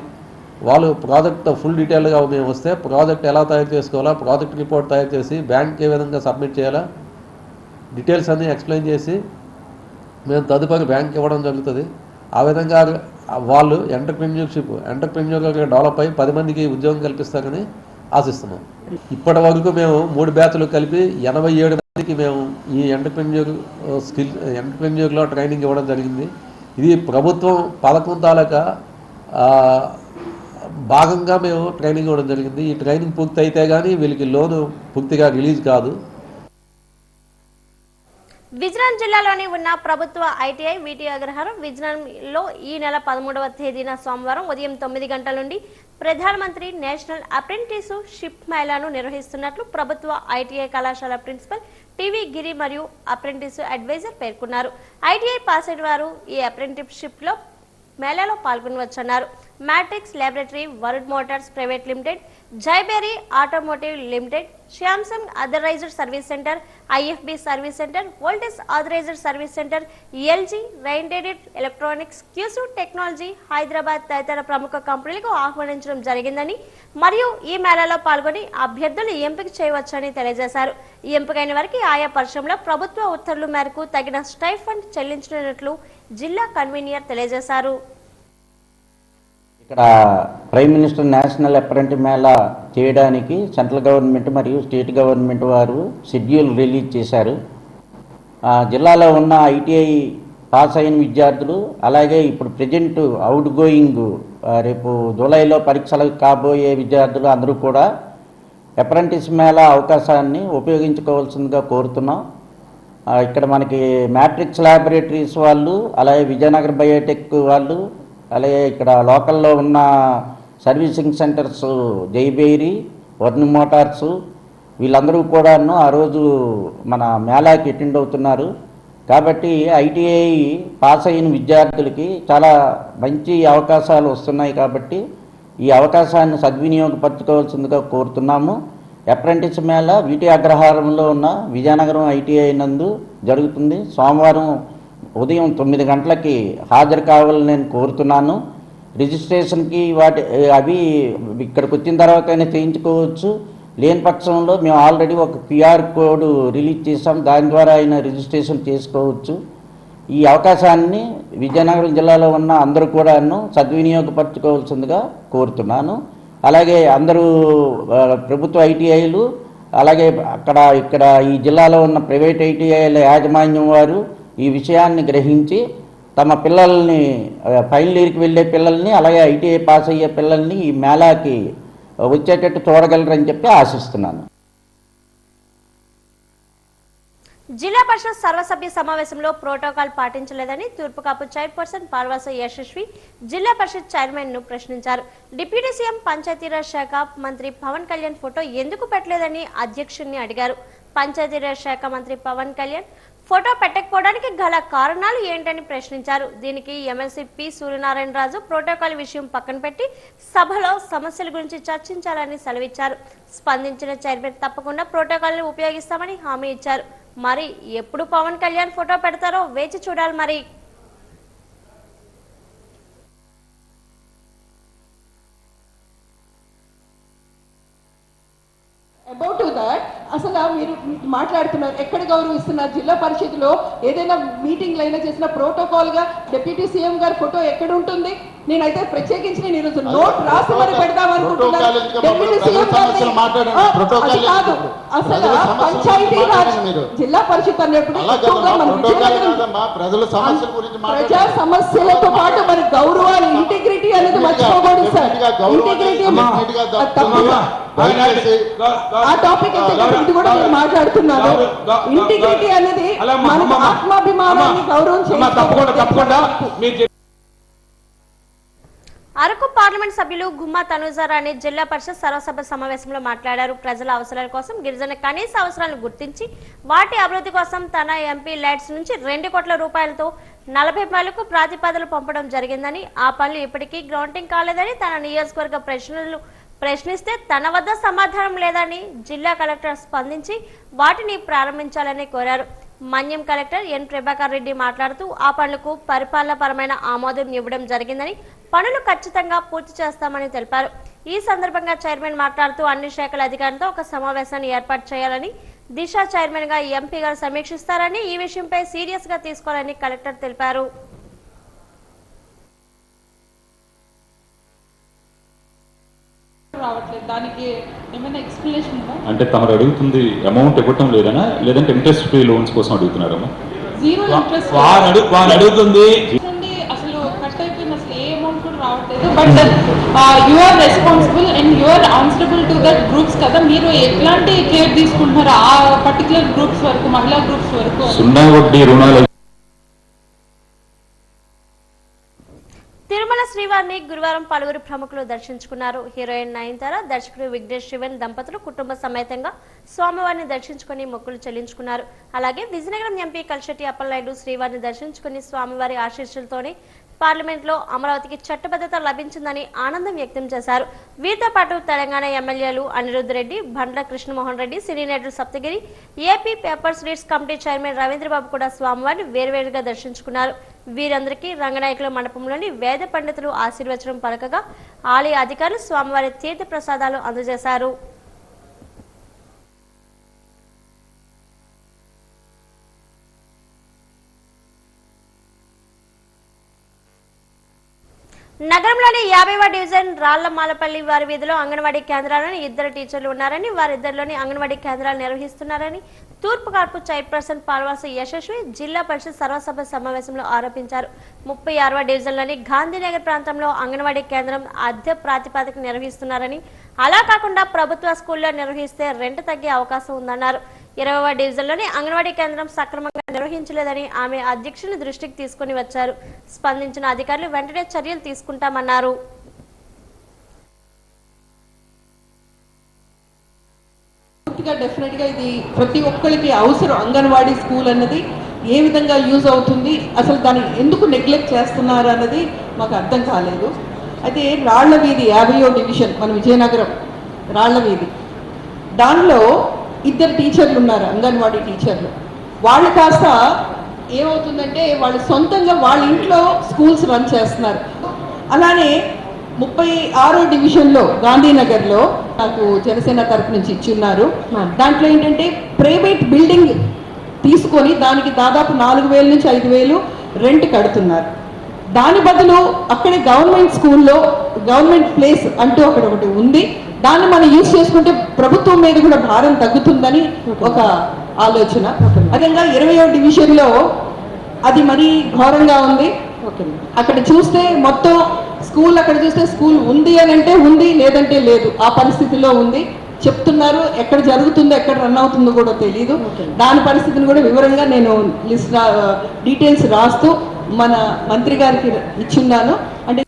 వాళ్ళు ప్రాజెక్ట్ ఫుల్ డీటెయిల్గా మేము వస్తే ప్రాజెక్ట్ ఎలా తయారు చేసుకోవాలా, ప్రాజెక్ట్ రిపోర్ట్ తయారు చేసి బ్యాంక్ ఏ విధంగా సబ్మిట్ చేయాలా డీటెయిల్స్ అన్నీ ఎక్స్ప్లెయిన్ చేసి మేము తదుపరి బ్యాంక్ ఇవ్వడం జరుగుతుంది. ఆ విధంగా వాళ్ళు ఎంటర్‌ప్రెన్యూర్గా డెవలప్ అయ్యి 10 మందికి ఉద్యోగం కల్పిస్తారని ఆశిస్తున్నాం. ఇప్పటి వరకు మేము 3 బ్యాచ్లు కలిపి 87 మందికి మేము ఈ ఎంటర్‌ప్రెన్యూర్లో ట్రైనింగ్ ఇవ్వడం జరిగింది. ఇది ప్రభుత్వం పథకం తాలూకా భాగంగా మేము ట్రైనింగ్ ఇవ్వడం జరిగింది. ఈ ట్రైనింగ్ పూర్తి అయితే కానీ వీళ్ళకి లోను పూర్తిగా రిలీజ్ కాదు. విజయనగరం జిల్లాలోని ఉన్న ప్రభుత్వ ఐటీఐ వీటి అగ్రహారం విజయనగరంలో ఈ నెల 13వ తేదీన సోమవారం ఉదయం 9 గంటల నుండి ప్రధానమంత్రి నేషనల్ అప్రెంటిస్షిప్ మేళాను నిర్వహిస్తున్నట్లు ప్రభుత్వ ఐటీఐ కళాశాల ప్రిన్సిపల్ టీవీ గిరి మరియు అప్రెంటిస్ అడ్వైజర్ పేర్కొన్నారు. ఐటీఐ పాస్ అయిన వారు ఈ అప్రెంటిస్షిప్ లో మేళాలో పాల్గొనవచ్చన్నారు. Matrix laboratory, Varun motors private limited, జైబెరీ automotive limited, Samsung authorised service centre, IFB service centre, voltage authorised service centre, LG, రైన్డెడ్ ఎలక్ట్రానిక్స్, క్యూసు టెక్నాలజీ, హైదరాబాద్ తదితర ప్రముఖ కంపెనీలకు ఆహ్వానించడం జరిగిందని మరియు ఈ మేళాలో పాల్గొని అభ్యర్థులు ఎంపిక చేయవచ్చని తెలియజేశారు. ఈ ఎంపికైన వారికి ఆయా పరిశ్రమలో ప్రభుత్వ ఉత్తర్వుల మేరకు తగిన స్టైఫండ్ చెల్లించనున్నట్లు జిల్లా కన్వీనర్ తెలియజేశారు. ఇక్కడ prime minister national apprentice Mela చేయడానికి సెంట్రల్ గవర్నమెంట్ మరియు స్టేట్ గవర్నమెంట్ వారు షెడ్యూల్ రిలీజ్ చేశారు. జిల్లాలో ఉన్న ఐటీఐ పాస్ అయిన విద్యార్థులు అలాగే ఇప్పుడు ప్రజెంట్ అవుట్ గోయింగ్ రేపు జూలైలో పరీక్షలకు కాబోయే విద్యార్థులు అందరూ కూడా అప్రెంటిస్ మేళా అవకాశాన్ని ఉపయోగించుకోవాల్సిందిగా కోరుతున్నాం. ఇక్కడ మనకి మ్యాట్రిక్స్ ల్యాబొరేటరీస్ వాళ్ళు, అలాగే విజయనగర బయోటెక్ వాళ్ళు, అలాగే ఇక్కడ లోకల్లో ఉన్న సర్వీసింగ్ సెంటర్స్ జైబేరీ, వరుణ్ మోటార్స్ వీళ్ళందరూ కూడాను ఆ రోజు మన మేళాకి అటెండ్ అవుతున్నారు. కాబట్టి ఐటీఐ పాస్ అయిన విద్యార్థులకి చాలా మంచి అవకాశాలు వస్తున్నాయి. కాబట్టి ఈ అవకాశాన్ని సద్వినియోగపరచుకోవాల్సిందిగా కోరుతున్నాము. అప్రెంటిస్ మేళా వీటి అగ్రహారంలో ఉన్న విజయనగరం ఐటీఐ నందు జరుగుతుంది. సోమవారం ఉదయం 9 గంటలకి హాజరు కావాలని నేను కోరుతున్నాను. రిజిస్ట్రేషన్కి అవి ఇక్కడికి వచ్చిన తర్వాతైనా చేయించుకోవచ్చు. లేని పక్షంలో మేము ఆల్రెడీ ఒక QR కోడ్ రిలీజ్ చేసాం, దాని ద్వారా అయినా రిజిస్ట్రేషన్ చేసుకోవచ్చు. ఈ అవకాశాన్ని విజయనగరం జిల్లాలో ఉన్న అందరూ కూడాను సద్వినియోగపరచుకోవాల్సిందిగా కోరుతున్నాను. అలాగే అందరూ ప్రభుత్వ ఐటీఐలు అలాగే ఇక్కడ ఈ జిల్లాలో ఉన్న ప్రైవేట్ ఐటీఐల యాజమాన్యం వారు ఈ విషయాన్ని గ్రహించి తమ పిల్లల్ని ఫైనల్ ఇయర్కి వెళ్ళే పిల్లల్ని అలాగే ఐటీఐ పాస్ అయ్యే పిల్లల్ని ఈ మేళాకి వచ్చేటట్టు చూడగలరని చెప్పి ఆశిస్తున్నాను. జిల్లా పరిషత్ సర్వసభ్య సమావేశంలో ప్రోటోకాల్ పాటించలేదని తూర్పుకాపు చైర్పర్సన్ పాల్వాస యశస్వి జిల్లా పరిషత్ చైర్మన్ ను ప్రశ్నించారు. డిప్యూటీ సీఎం పంచాయతీరాజ్ శాఖ మంత్రి పవన్ కళ్యాణ్ ఫోటో ఎందుకు పెట్టలేదని అధ్యక్షుడిని అడిగారు. పంచాయతీరాజ్ శాఖ మంత్రి పవన్ కళ్యాణ్ ఫోటో పెట్టకపోవడానికి గల కారణాలు ఏంటని ప్రశ్నించారు. దీనికి ఎమ్మెల్సీ పి సూర్యనారాయణరాజు ప్రోటోకాల్ విషయం పక్కన పెట్టి సభలో సమస్యల గురించి చర్చించాలని సెలవిచ్చారు. స్పందించిన చైర్మన్ తప్పకుండా ప్రోటోకాల్ ని ఉపయోగిస్తామని హామీ ఇచ్చారు. మరి ఎప్పుడు పవన్ కళ్యాణ్ ఫోటో పెడతారో వేచి చూడాలి. మరి అబౌట్ దట్ అసలు మీరు మాట్లాడుతున్నారు, ఎక్కడ గౌరవిస్తున్నారు? జిల్లా పరిషత్లో ఏదైనా మీటింగ్లు అయినా చేసిన ప్రోటోకాల్ గా డిప్యూటీ సీఎం గారి ఫోటో ఎక్కడ ఉంటుంది? నేనైతే ప్రత్యేకించి నేను ఈరోజు నోట్ రాసి మరి పెడదాం అనుకుంటున్నాను. డిప్యూటీ సీఎం కాదు, అసలు పంచాయతీ రాజ్ జిల్లా పరిషత్ అనేప్పుడు ప్రజా సమస్యలతో పాటు మరి గౌరవాలు, ఇంటిగ్రిటీ అనేది మర్చిపోకూడదు సార్. ఇంటిగ్రిటీ ఆ టాపిక్ ఇది కూడా నేను మాట్లాడుతున్నాను. ఇంటిగ్రిటీ అనేది మన ఆత్మాభిమానాన్ని గౌరవం చేయాలి. అరకు పార్లమెంట్ సభ్యులు గుమ్మా తనుజారాణి జిల్లా పరిషత్ సర్వసభ సమావేశంలో మాట్లాడారు. ప్రజల అవసరాల కోసం గిరిజన కనీస అవసరాలను గుర్తించి వాటి అభివృద్ధి కోసం తన ఎంపీ ల్యాడ్స్ నుంచి 2 కోట్ల రూపాయలతో 40 పనులకు ప్రతిపాదనలు పంపడం జరిగిందని, ఆ పనులు ఇప్పటికీ గ్రౌండింగ్ కాలేదని, తన నియోజకవర్గ ప్రశ్నిస్తే తన వద్ద సమాధానం లేదని జిల్లా కలెక్టర్ స్పందించి వాటిని ప్రారంభించాలని కోరారు. మన్యం కలెక్టర్ ఎన్ ప్రభాకర్ రెడ్డి మాట్లాడుతూ ఆ పనులకు పరిపాలనపరమైన ఆమోదం ఇవ్వడం జరిగిందని, పనులు ఖచ్చితంగా పూర్తి చేస్తామని తెలిపారు. ఈ సందర్భంగా చైర్మన్ మాట్లాడుతూ అన్ని శాఖల అధికారులతో ఒక సమావేశాన్ని ఏర్పాటు చేయాలని, దిశ చైర్మన్ గా ఎంపీ గారు సమీక్షిస్తారని, ఈ విషయంపై సీరియస్ గా తీసుకోవాలని కలెక్టర్ తెలిపారు. అంటే తమరు అడుగుతుంది అమౌంట్ ఇవ్వటం లేదనా, లేదంటే ఇంట్రెస్ట్ ఫ్రీ లోన్స్ కోసం అడుగుతున్నారమ్మా? అడుగుతుంది అసలు కట్ అయిపోయింది, అసలు ఏ అమౌంట్ కూడా రావట్లేదు. But you are responsible and you are answerable to that groups కదా. మీరు ఎట్లాంటి కేర్ తీసుకుంటున్నారు ఆ పర్టికులర్ గ్రూప్స్ వరకు, మహిళా గ్రూప్స్ వరకు? 0 వడ్డీ రుణాలు. తిరుమల శ్రీవారిని గురువారం పలువురు ప్రముఖులు దర్శించుకున్నారు. హీరోయిన్ నయనతార, దర్శకుడు విఘ్నేష్ శివన్ దంపతులు కుటుంబ సమేతంగా స్వామివారిని దర్శించుకుని మొక్కులు చెల్లించుకున్నారు. అలాగే విజయనగరం ఎంపీ కలిశెట్టి అప్పలనాయుడు శ్రీవారిని దర్శించుకుని స్వామివారి ఆశీస్సులతోనే పార్లమెంట్ లో అమరావతికి చట్టబద్ధత లభించిందని ఆనందం వ్యక్తం చేశారు. వీరితో పాటు తెలంగాణ ఎమ్మెల్యేలు అనిరుద్ధ్ రెడ్డి, బండ్ల కృష్ణమోహన్ రెడ్డి, సినీ నటుడు Saptagiri, AP papers reads committee chairman Ravindrababu కూడా స్వామివారిని వేర్వేరుగా దర్శించుకున్నారు. వీరందరికీ రంగనాయకుల మండపంలోని వేద పండితులు ఆశీర్వచనం పలకగా ఆలయ అధికారులు స్వామివారి తీర్థ ప్రసాదాలు అందజేశారు. నగరంలోని 50వ డివిజన్ రాళ్లమాలపల్లి వారి వీధిలో అంగన్వాడీ కేంద్రాలను 2 టీచర్లు ఉన్నారని, వారిద్దరిలోని అంగన్వాడీ కేంద్రాలు నిర్వహిస్తున్నారని తూర్పు కార్పు చైర్పర్సన్ పాల్వాస యశస్వి జిల్లా పరిషత్ సర్వసభ సమావేశంలో ఆరోపించారు. 36వ డివిజన్లోని గాంధీనగర్ ప్రాంతంలో అంగన్వాడీ కేంద్రం అద్దె ప్రాతిపదిక నిర్వహిస్తున్నారని, అలా కాకుండా ప్రభుత్వ స్కూల్లో నిర్వహిస్తే రెంట్ తగ్గే అవకాశం ఉందన్నారు. 20వ డివిజన్లోని అంగన్వాడీ కేంద్రం సక్రమంగా నిర్వహించలేదని ఆమె అధ్యక్షుని దృష్టికి తీసుకుని వచ్చారు. స్పందించిన అధికారులు వెంటనే చర్యలు తీసుకుంటామన్నారు. డెఫినెట్ గా ఇది ప్రతి ఒక్కరికి అవసరం. అంగన్వాడీ స్కూల్ అన్నది ఏ విధంగా యూజ్ అవుతుంది, అసలు దాన్ని ఎందుకు నెగ్లెక్ట్ చేస్తున్నారు అన్నది మాకు అర్థం కాలేదు. అయితే రాళ్ల వీధి 50వ డివిజన్ మన విజయనగరం రాళ్ల వీధి, దానిలో 2 టీచర్లు ఉన్నారు, అంగన్వాడీ టీచర్లు. వాళ్ళు కాస్త ఏమవుతుందంటే వాళ్ళు సొంతంగా వాళ్ళ ఇంట్లో స్కూల్స్ రన్ చేస్తున్నారు. అలానే 36వ డివిజన్లో గాంధీనగర్లో నాకు జనసేన తరపు నుంచి ఇచ్చున్నారు. దాంట్లో ఏంటంటే ప్రైవేట్ బిల్డింగ్ తీసుకొని దానికి దాదాపు 4,000 నుంచి 5,000 రెంట్ కడుతున్నారు. దాని బదులు అక్కడే గవర్నమెంట్ స్కూల్లో గవర్నమెంట్ ప్లేస్ అంటూ అక్కడ ఒకటి ఉంది, దాన్ని మనం యూజ్ చేసుకుంటే ప్రభుత్వం మీద కూడా భారం తగ్గుతుందని ఒక ఆలోచన. అదేవిధంగా 20వ డివిజన్లో అది మరీ ఘోరంగా ఉంది. అక్కడ చూస్తే మొత్తం స్కూల్, అక్కడ చూస్తే స్కూల్ ఉంది అని అంటే ఉంది, లేదంటే లేదు, ఆ పరిస్థితిలో ఉంది చెప్తున్నారు. ఎక్కడ జరుగుతుందో ఎక్కడ రన్ అవుతుందో కూడా తెలియదు. దాని పరిస్థితిని కూడా వివరంగా నేను డీటెయిల్స్ రాస్తూ మన మంత్రి గారికి ఇచ్చున్నాను. అంటే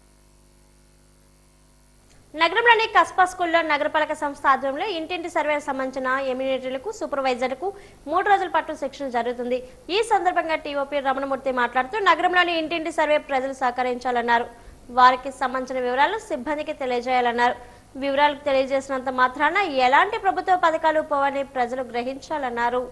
నగరంలోని కస్బా స్కూల్లో నగరపాలక సంస్థ ఆధ్వర్యంలో ఇంటింటి సర్వేకు సంబంధించిన ఎమ్యూనిటీలకు సూపర్వైజర్లకు 3 రోజుల పాటు శిక్షణ జరుగుతుంది. ఈ సందర్భంగా టీఓపీ రమణమూర్తి మాట్లాడుతూ నగరంలోని ఇంటింటి సర్వే ప్రజలు సహకరించాలన్నారు. వారికి సంబంధించిన వివరాలు సిబ్బందికి తెలియజేయాలన్నారు. వివరాలు తెలియజేసినంత మాత్రాన ఎలాంటి ప్రభుత్వ పథకాలు పోవని ప్రజలు గ్రహించాలన్నారు.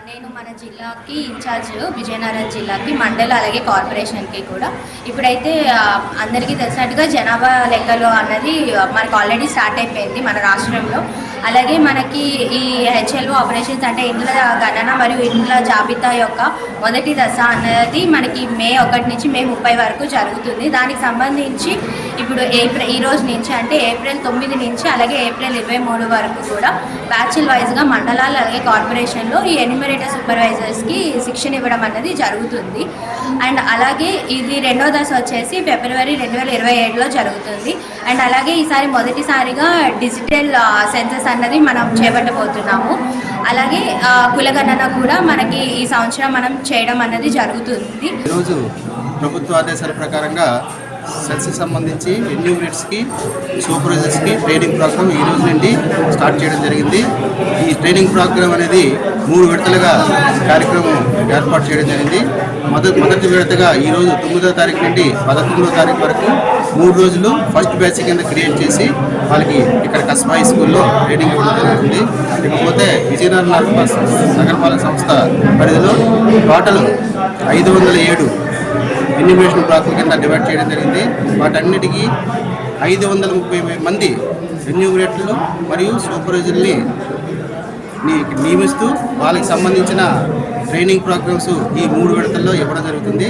నేను మన జిల్లాకి ఇన్ఛార్జ్, విజయనగరం జిల్లాకి, మండల అలాగే కార్పొరేషన్కి కూడా. ఇప్పుడైతే అందరికీ తెలిసినట్టుగా జనాభా లెక్కలు అన్నది మనకు ఆల్రెడీ స్టార్ట్ అయిపోయింది మన రాష్ట్రంలో. అలాగే మనకి ఈ హెచ్ఎల్ఓ ఆపరేషన్స్ అంటే ఇండ్ల గణన మరియు ఇండ్ల జాబితా యొక్క మొదటి దశ అన్నది మనకి మే 1 నుంచి మే 30 వరకు జరుగుతుంది. దానికి సంబంధించి ఇప్పుడు ఈ రోజు నుంచి అంటే ఏప్రిల్ 9 నుంచి అలాగే ఏప్రిల్ 23 వరకు కూడా బ్యాచ్ల వైజ్గా మండలాలు అలాగే కార్పొరేషన్లో ఈ ఎన్యూమరేటర్ సూపర్వైజర్స్కి శిక్షణ ఇవ్వడం అన్నది జరుగుతుంది. అండ్ అలాగే ఇది 2వ దశ వచ్చేసి ఫిబ్రవరి 2027లో జరుగుతుంది. అండ్ అలాగే ఈసారి మొదటిసారిగా డిజిటల్ సెన్సస్ అన్నది మనం చేపట్టబోతున్నాము. అలాగే కులగణన కూడా మనకి ఈ సంవత్సరం మనం చేయడం అన్నది జరుగుతుంది. ఈరోజు ప్రభుత్వ ఆదేశాల ప్రకారంగా సెల్స్కి సంబంధించి ఎన్యూమరేటర్స్కి, సూపర్వైజర్స్కి ట్రైనింగ్ ప్రోగ్రామ్ ఈ రోజు నుండి స్టార్ట్ చేయడం జరిగింది. ఈ ట్రైనింగ్ ప్రోగ్రామ్ అనేది 3 విడతలుగా కార్యక్రమం ఏర్పాటు చేయడం జరిగింది. మొదటి విడతగా ఈరోజు 9వ తారీఖు నుండి 11వ తారీఖు వరకు 3 రోజులు ఫస్ట్ బ్యాచ్ కింద క్రియేట్ చేసి వాళ్ళకి ఇక్కడ కస్బా స్కూల్లో ట్రైనింగ్ ఇవ్వడం జరుగుతుంది. ఇకపోతే విజయనగరం నగరపాలక సంస్థ పరిధిలో టోటల్ 507 ఎన్యూమరేషన్ బ్లాకుల కింద డివైడ్ చేయడం జరిగింది. వాటన్నిటికీ 530 మంది ఎన్యూమరేటర్లు మరియు సూపర్వైజర్ని నియమిస్తూ వాళ్ళకి సంబంధించిన ట్రైనింగ్ ప్రోగ్రామ్స్ ఈ 3 విడతల్లో ఇవ్వడం జరుగుతుంది.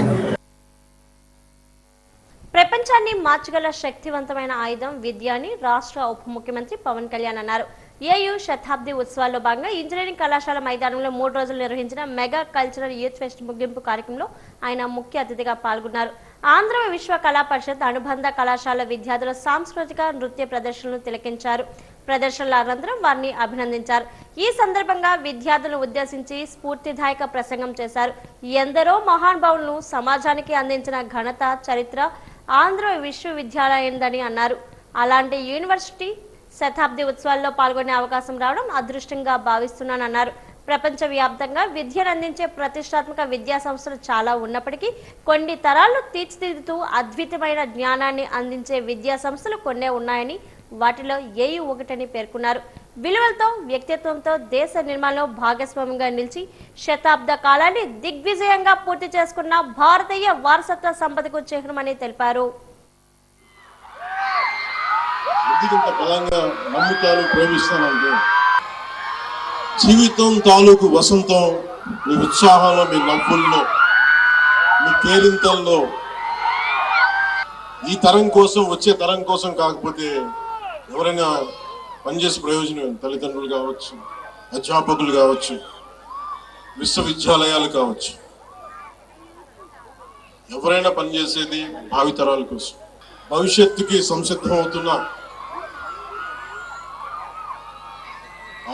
ప్రపంచాన్ని మార్చగల శక్తివంతమైన ఆయుధం విద్య అని రాష్ట్ర ఉప ముఖ్యమంత్రి పవన్ కళ్యాణ్ అన్నారు. ఏయూ శతాబ్ది ఉత్సవాల్లో భాగంగా ఇంజనీరింగ్ కళాశాల మైదానంలో 3 రోజులు నిర్వహించిన మెగా కల్చరల్ యూత్ ఫెస్ట్ ముగింపు కార్యక్రమంలో ఆయన ముఖ్య అతిథిగా పాల్గొన్నారు. ఆంధ్ర విశ్వ కళా పరిషత్ అనుబంధ కళాశాల విద్యార్థుల సాంస్కృతిక నృత్య ప్రదర్శనలు తిలకించారు. ప్రదర్శనల అనంతరం వారిని అభినందించారు. ఈ సందర్భంగా విద్యార్థులను ఉద్దేశించి స్ఫూర్తిదాయక ప్రసంగం చేశారు. ఎందరో మహానుభావులను సమాజానికి అందించిన ఘనత చరిత్ర ఆంధ్ర విశ్వవిద్యాలయందని అన్నారు. అలాంటి యూనివర్సిటీ శతాబ్ది ఉత్సవాల్లో పాల్గొనే అవకాశం రావడం అదృష్టంగా భావిస్తున్నానన్నారు. ప్రపంచవ్యాప్తంగా విద్యను అందించే ప్రతిష్టాత్మక విద్యా సంస్థలు చాలా ఉన్నప్పటికీ కొన్ని తరాలను తీర్చిదిద్దుతూ అద్భుతమైన జ్ఞానాన్ని అందించే విద్యా సంస్థలు కొన్నే ఉన్నాయని, వాటిలో ఏయూ ఒకటని పేర్కొన్నారు. విలువలతో, వ్యక్తిత్వంతో దేశ నిర్మాణంలో భాగస్వామ్యంగా నిలిచి శతాబ్ద కాలాన్ని దిగ్విజయంగా పూర్తి చేసుకున్న భారతీయ వారసత్వ సంపదకు చిహ్నమని తెలిపారు. ఇంత బలంగా నమ్ముతాను, ప్రేమిస్తానంటే జీవితం తాలూకు వసంతం మీ ఉత్సాహంలో, మీ నవ్వుల్లో, మీ కేరింతల్లో, ఈ తరం కోసం, వచ్చే తరం కోసం కాకపోతే ఎవరైనా పనిచేసే ప్రయోజనం, తల్లిదండ్రులు కావచ్చు, అధ్యాపకులు కావచ్చు, విశ్వవిద్యాలయాలు కావచ్చు, ఎవరైనా పనిచేసేది భావితరాల కోసం. భవిష్యత్తుకి సంసిద్ధం అవుతున్న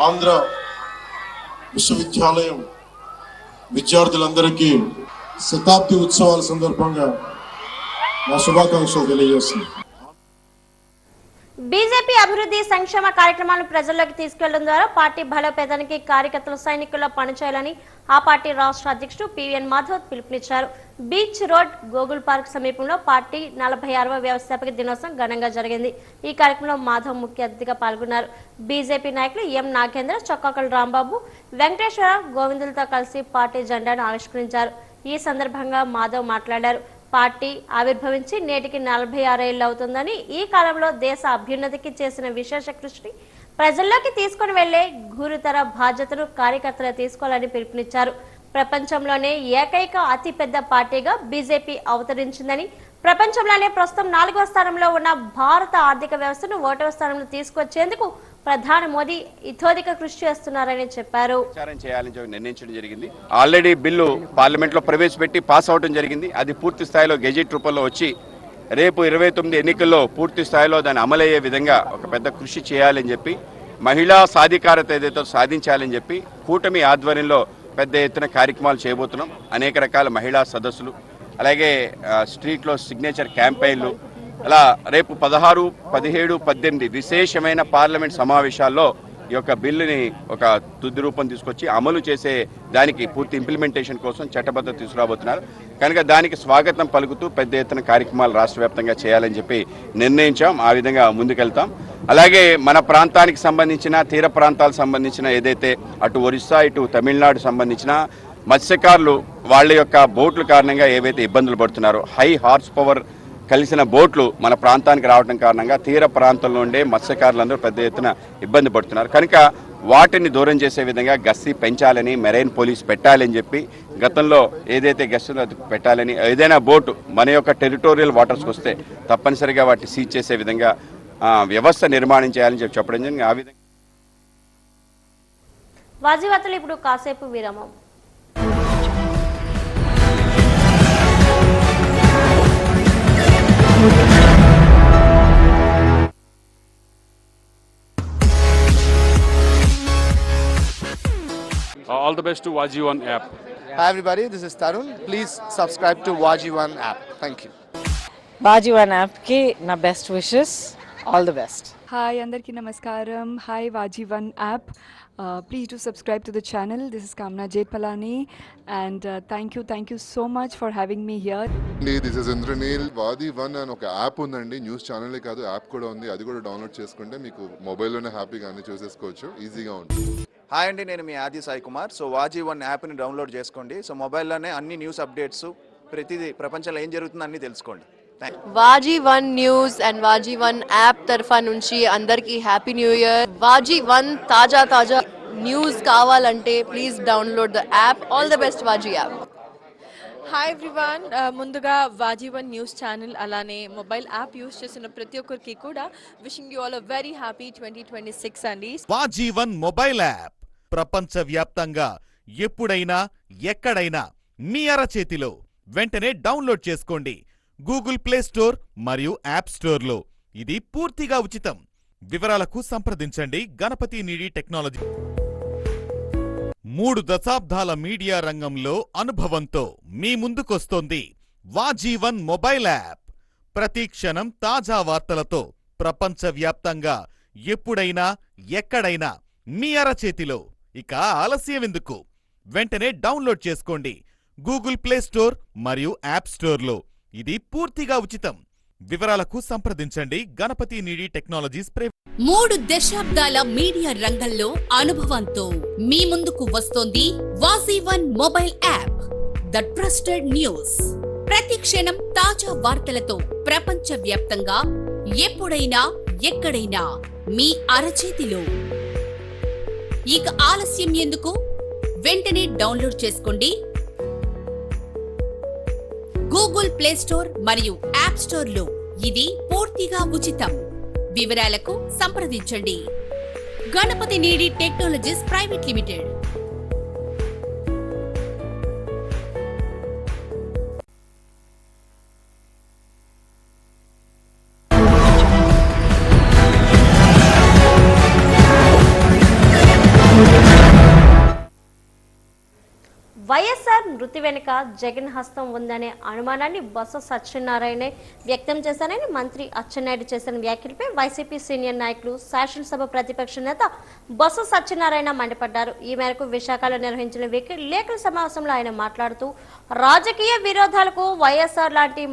ఆంధ్ర విశ్వవిద్యాలయం విద్యార్థులందరికీ శతాబ్ది ఉత్సవాల సందర్భంగా నా శుభాకాంక్షలు తెలియజేస్తున్నాను. బీజేపీ అభివృద్ధి సంక్షేమ కార్యక్రమాలను ప్రజల్లోకి తీసుకెళ్లడం ద్వారా పార్టీ బలోపేతానికి కార్యకర్తలు సైనికుల్లో పనిచేయాలని ఆ పార్టీ రాష్ట్ర అధ్యక్షుడు పివిఎన్ మాధవ్ పిలుపునిచ్చారు. బీచ్ రోడ్ గోగుల్ పార్క్ సమీపంలో పార్టీ 46వ వ్యవస్థాపక దినోత్సవం ఘనంగా జరిగింది. ఈ కార్యక్రమంలో మాధవ్ ముఖ్య అతిథిగా పాల్గొన్నారు. బీజేపీ నాయకులు ఎం నాగేంద్ర, చొక్కాకల్ రాంబాబు, వెంకటేశ్వర, గోవిందులతో కలిసి పార్టీ జెండాను ఆవిష్కరించారు. ఈ సందర్భంగా మాధవ్ మాట్లాడారు. పార్టీ ఆవిర్భవించి నేటికి 46 ఏళ్ళు అవుతుందని, ఈ కాలంలో దేశ అభ్యున్నతికి చేసిన విశేష కృషిని ప్రజల్లోకి తీసుకుని వెళ్లే గురుతర బాధ్యతను కార్యకర్తలు తీసుకోవాలని పిలుపునిచ్చారు. ప్రపంచంలోనే ఏకైక అతిపెద్ద పార్టీగా బీజేపీ అవతరించిందని, ప్రపంచంలోనే ప్రస్తుతం 4వ స్థానంలో ఉన్న భారత ఆర్థిక వ్యవస్థను 1వ స్థానంలో తీసుకొచ్చేందుకు ప్రధాని మోదీ ఇతోధిక కృషి చేస్తున్నారని చెప్పారు. చేయాలని నిర్ణయించడం జరిగింది. ఆల్రెడీ బిల్లు పార్లమెంట్ లో ప్రవేశపెట్టి పాస్ అవడం జరిగింది. అది పూర్తి స్థాయిలో గెజెట్ రూపంలో వచ్చి రేపు 29 ఎన్నికల్లో పూర్తి స్థాయిలో దాన్ని అమలయ్యే విధంగా ఒక పెద్ద కృషి చేయాలని చెప్పి, మహిళా సాధికారత ఏదైతే సాధించాలని చెప్పి కూటమి ఆధ్వర్యంలో పెద్ద ఎత్తున కార్యక్రమాలు చేయబోతున్నాం. అనేక రకాల మహిళా సదస్సులు, అలాగే స్ట్రీట్లో సిగ్నేచర్ క్యాంపెయిన్లు, అలా రేపు 16, 17, 18 విశేషమైన పార్లమెంట్ సమావేశాల్లో ఈ యొక్క బిల్లుని ఒక తుది రూపం తీసుకొచ్చి అమలు చేసే దానికి పూర్తి ఇంప్లిమెంటేషన్ కోసం చట్టబద్ధత తీసుకురాబోతున్నారు. కనుక దానికి స్వాగతం పలుకుతూ పెద్ద ఎత్తున కార్యక్రమాలు రాష్ట్ర వ్యాప్తంగా చేయాలని చెప్పి నిర్ణయించాం. ఆ విధంగా ముందుకెళ్తాం. అలాగే మన ప్రాంతానికి సంబంధించిన తీర ప్రాంతాలకు సంబంధించిన ఏదైతే అటు ఒరిస్సా ఇటు తమిళనాడు సంబంధించిన మత్స్యకారులు వాళ్ళ యొక్క బోట్ల కారణంగా ఏవైతే ఇబ్బందులు పడుతున్నారో, హై హార్స్ పవర్ కలిసిన బోట్లు మన ప్రాంతానికి రావడం కారణంగా తీర ప్రాంతంలో ఉండే మత్స్యకారులందరూ పెద్ద ఎత్తున ఇబ్బంది పడుతున్నారు. కనుక వాటిని దూరం చేసే విధంగా గస్తీ పెంచాలని, మెరైన్ పోలీస్ పెట్టాలని చెప్పి గతంలో ఏదైతే గస్తీలో పెట్టాలని, ఏదైనా బోటు మన యొక్క టెరిటోరియల్ వాటర్స్కి వస్తే తప్పనిసరిగా వాటిని సీజ్ చేసే విధంగా వ్యవస్థ నిర్మాణం చేయాలని చెప్పడం జరిగింది. ఆ విధంగా వాజీవార్తలు ఇప్పుడు కాసేపు విరామం. All the best to Waji1 app. Hi everybody, this is Tarun. Please subscribe to Waji1 app. Thank you. Waji1 app ki na best wishes. All the best. Hi, andarki namaskaram. Hi, Waji1 app. Please do subscribe to the channel. This is Kamna Jetpalani, and thank you so much for having me here. This is Indranil. Waji1 అని ఒక app ఉందండి. News ఛానలే కాదు, app కూడా ఉంది. అది కూడా download చేసుకుంటే మీకు మొబైల్లోనే హ్యాపీగా అన్ని చూసేసుకోవచ్చు. ఈజీగా ఉంటుంది. హాయ్ అండి, నేను మీ ఆది సాయి కుమార్. సో Waji1 యాప్ని డౌన్లోడ్ చేసుకోండి. సో మొబైల్లోనే అన్ని న్యూస్ అప్డేట్స్, ప్రతిదీ ప్రపంచంలో ఏం జరుగుతుందో అన్ని తెలుసుకోండి. Waji1 news and Waji1 app తరఫా నుంచి అందరికీ హ్యాపీ న్యూ ఇయర్. Waji1 తాజా న్యూస్ కావాలంటే please download the app. All the best Waji app. Hi everyone, ముందుగా Waji1 న్యూస్ ఛానల్ అలానే మొబైల్ యాప్ యూస్ చేసిన ప్రతి ఒక్కరికి కూడా wishing you all a very happy 2026 అండి. Waji1 మొబైల్ యాప్ ప్రపంచవ్యాప్తంగా ఎప్పుడైనా ఎక్కడైనా మీ అరచేతిలో. వెంటనే డౌన్లోడ్ చేసుకోండి గూగుల్ ప్లే స్టోర్ మరియు యాప్ స్టోర్లో. ఇది పూర్తిగా ఉచితం. వివరాలకు సంప్రదించండి గణపతి నీడి టెక్నాలజీ. 3 దశాబ్దాల మీడియా రంగంలో అనుభవంతో మీ ముందుకొస్తోంది Waji1 మొబైల్ యాప్. ప్రతి క్షణం తాజా వార్తలతో ప్రపంచవ్యాప్తంగా ఎప్పుడైనా ఎక్కడైనా మీ అరచేతిలో. ఇక ఆలస్యం ఎందుకు? వెంటనే డౌన్లోడ్ చేసుకోండి గూగుల్ ప్లే స్టోర్ మరియు యాప్ స్టోర్లో. ఇది పూర్తిగా ఉచితం. వివరాలకు సంప్రదించండి గణపతి నీడి టెక్నాలజీస్. 3 దశాబ్దాల మీడియా రంగంలో అనుభవంతో మీ ముందుకు వస్తోంది Waji1 mobile app, the trusted news. ప్రతి క్షణం తాజా వార్తలతో ప్రపంచవ్యాప్తంగా ఎప్పుడైనా ఎక్కడైనా మీ అరచేతిలో. ఇక ఆలస్యం ఎందుకు? వెంటనే డౌన్లోడ్ చేసుకోండి గూగుల్ ప్లే స్టోర్ మరియు యాప్ స్టోర్లో. ఇది పూర్తిగా ఉచితం. వివరాలకు సంప్రదించండి Ganapathi Needi technologies private limited. YSR మృతి వెనుక జగన్ హస్తం ఉందనే అనుమానాన్ని బొత్స సత్యనారాయణ వ్యక్తం చేశారని మంత్రి అచ్చెన్నాయుడు చేసిన వ్యాఖ్యలపై వైసీపీ సీనియర్ నాయకులు శాసనసభ ప్రతిపక్ష నేత బొత్స సత్యనారాయణ మండిపడ్డారు. ఈ మేరకు విశాఖలో నిర్వహించిన విలేకరుల సమావేశంలో ఆయన మాట్లాడుతూ రాజకీయ విరోధాలకు వైఎస్ఆర్ లాంటి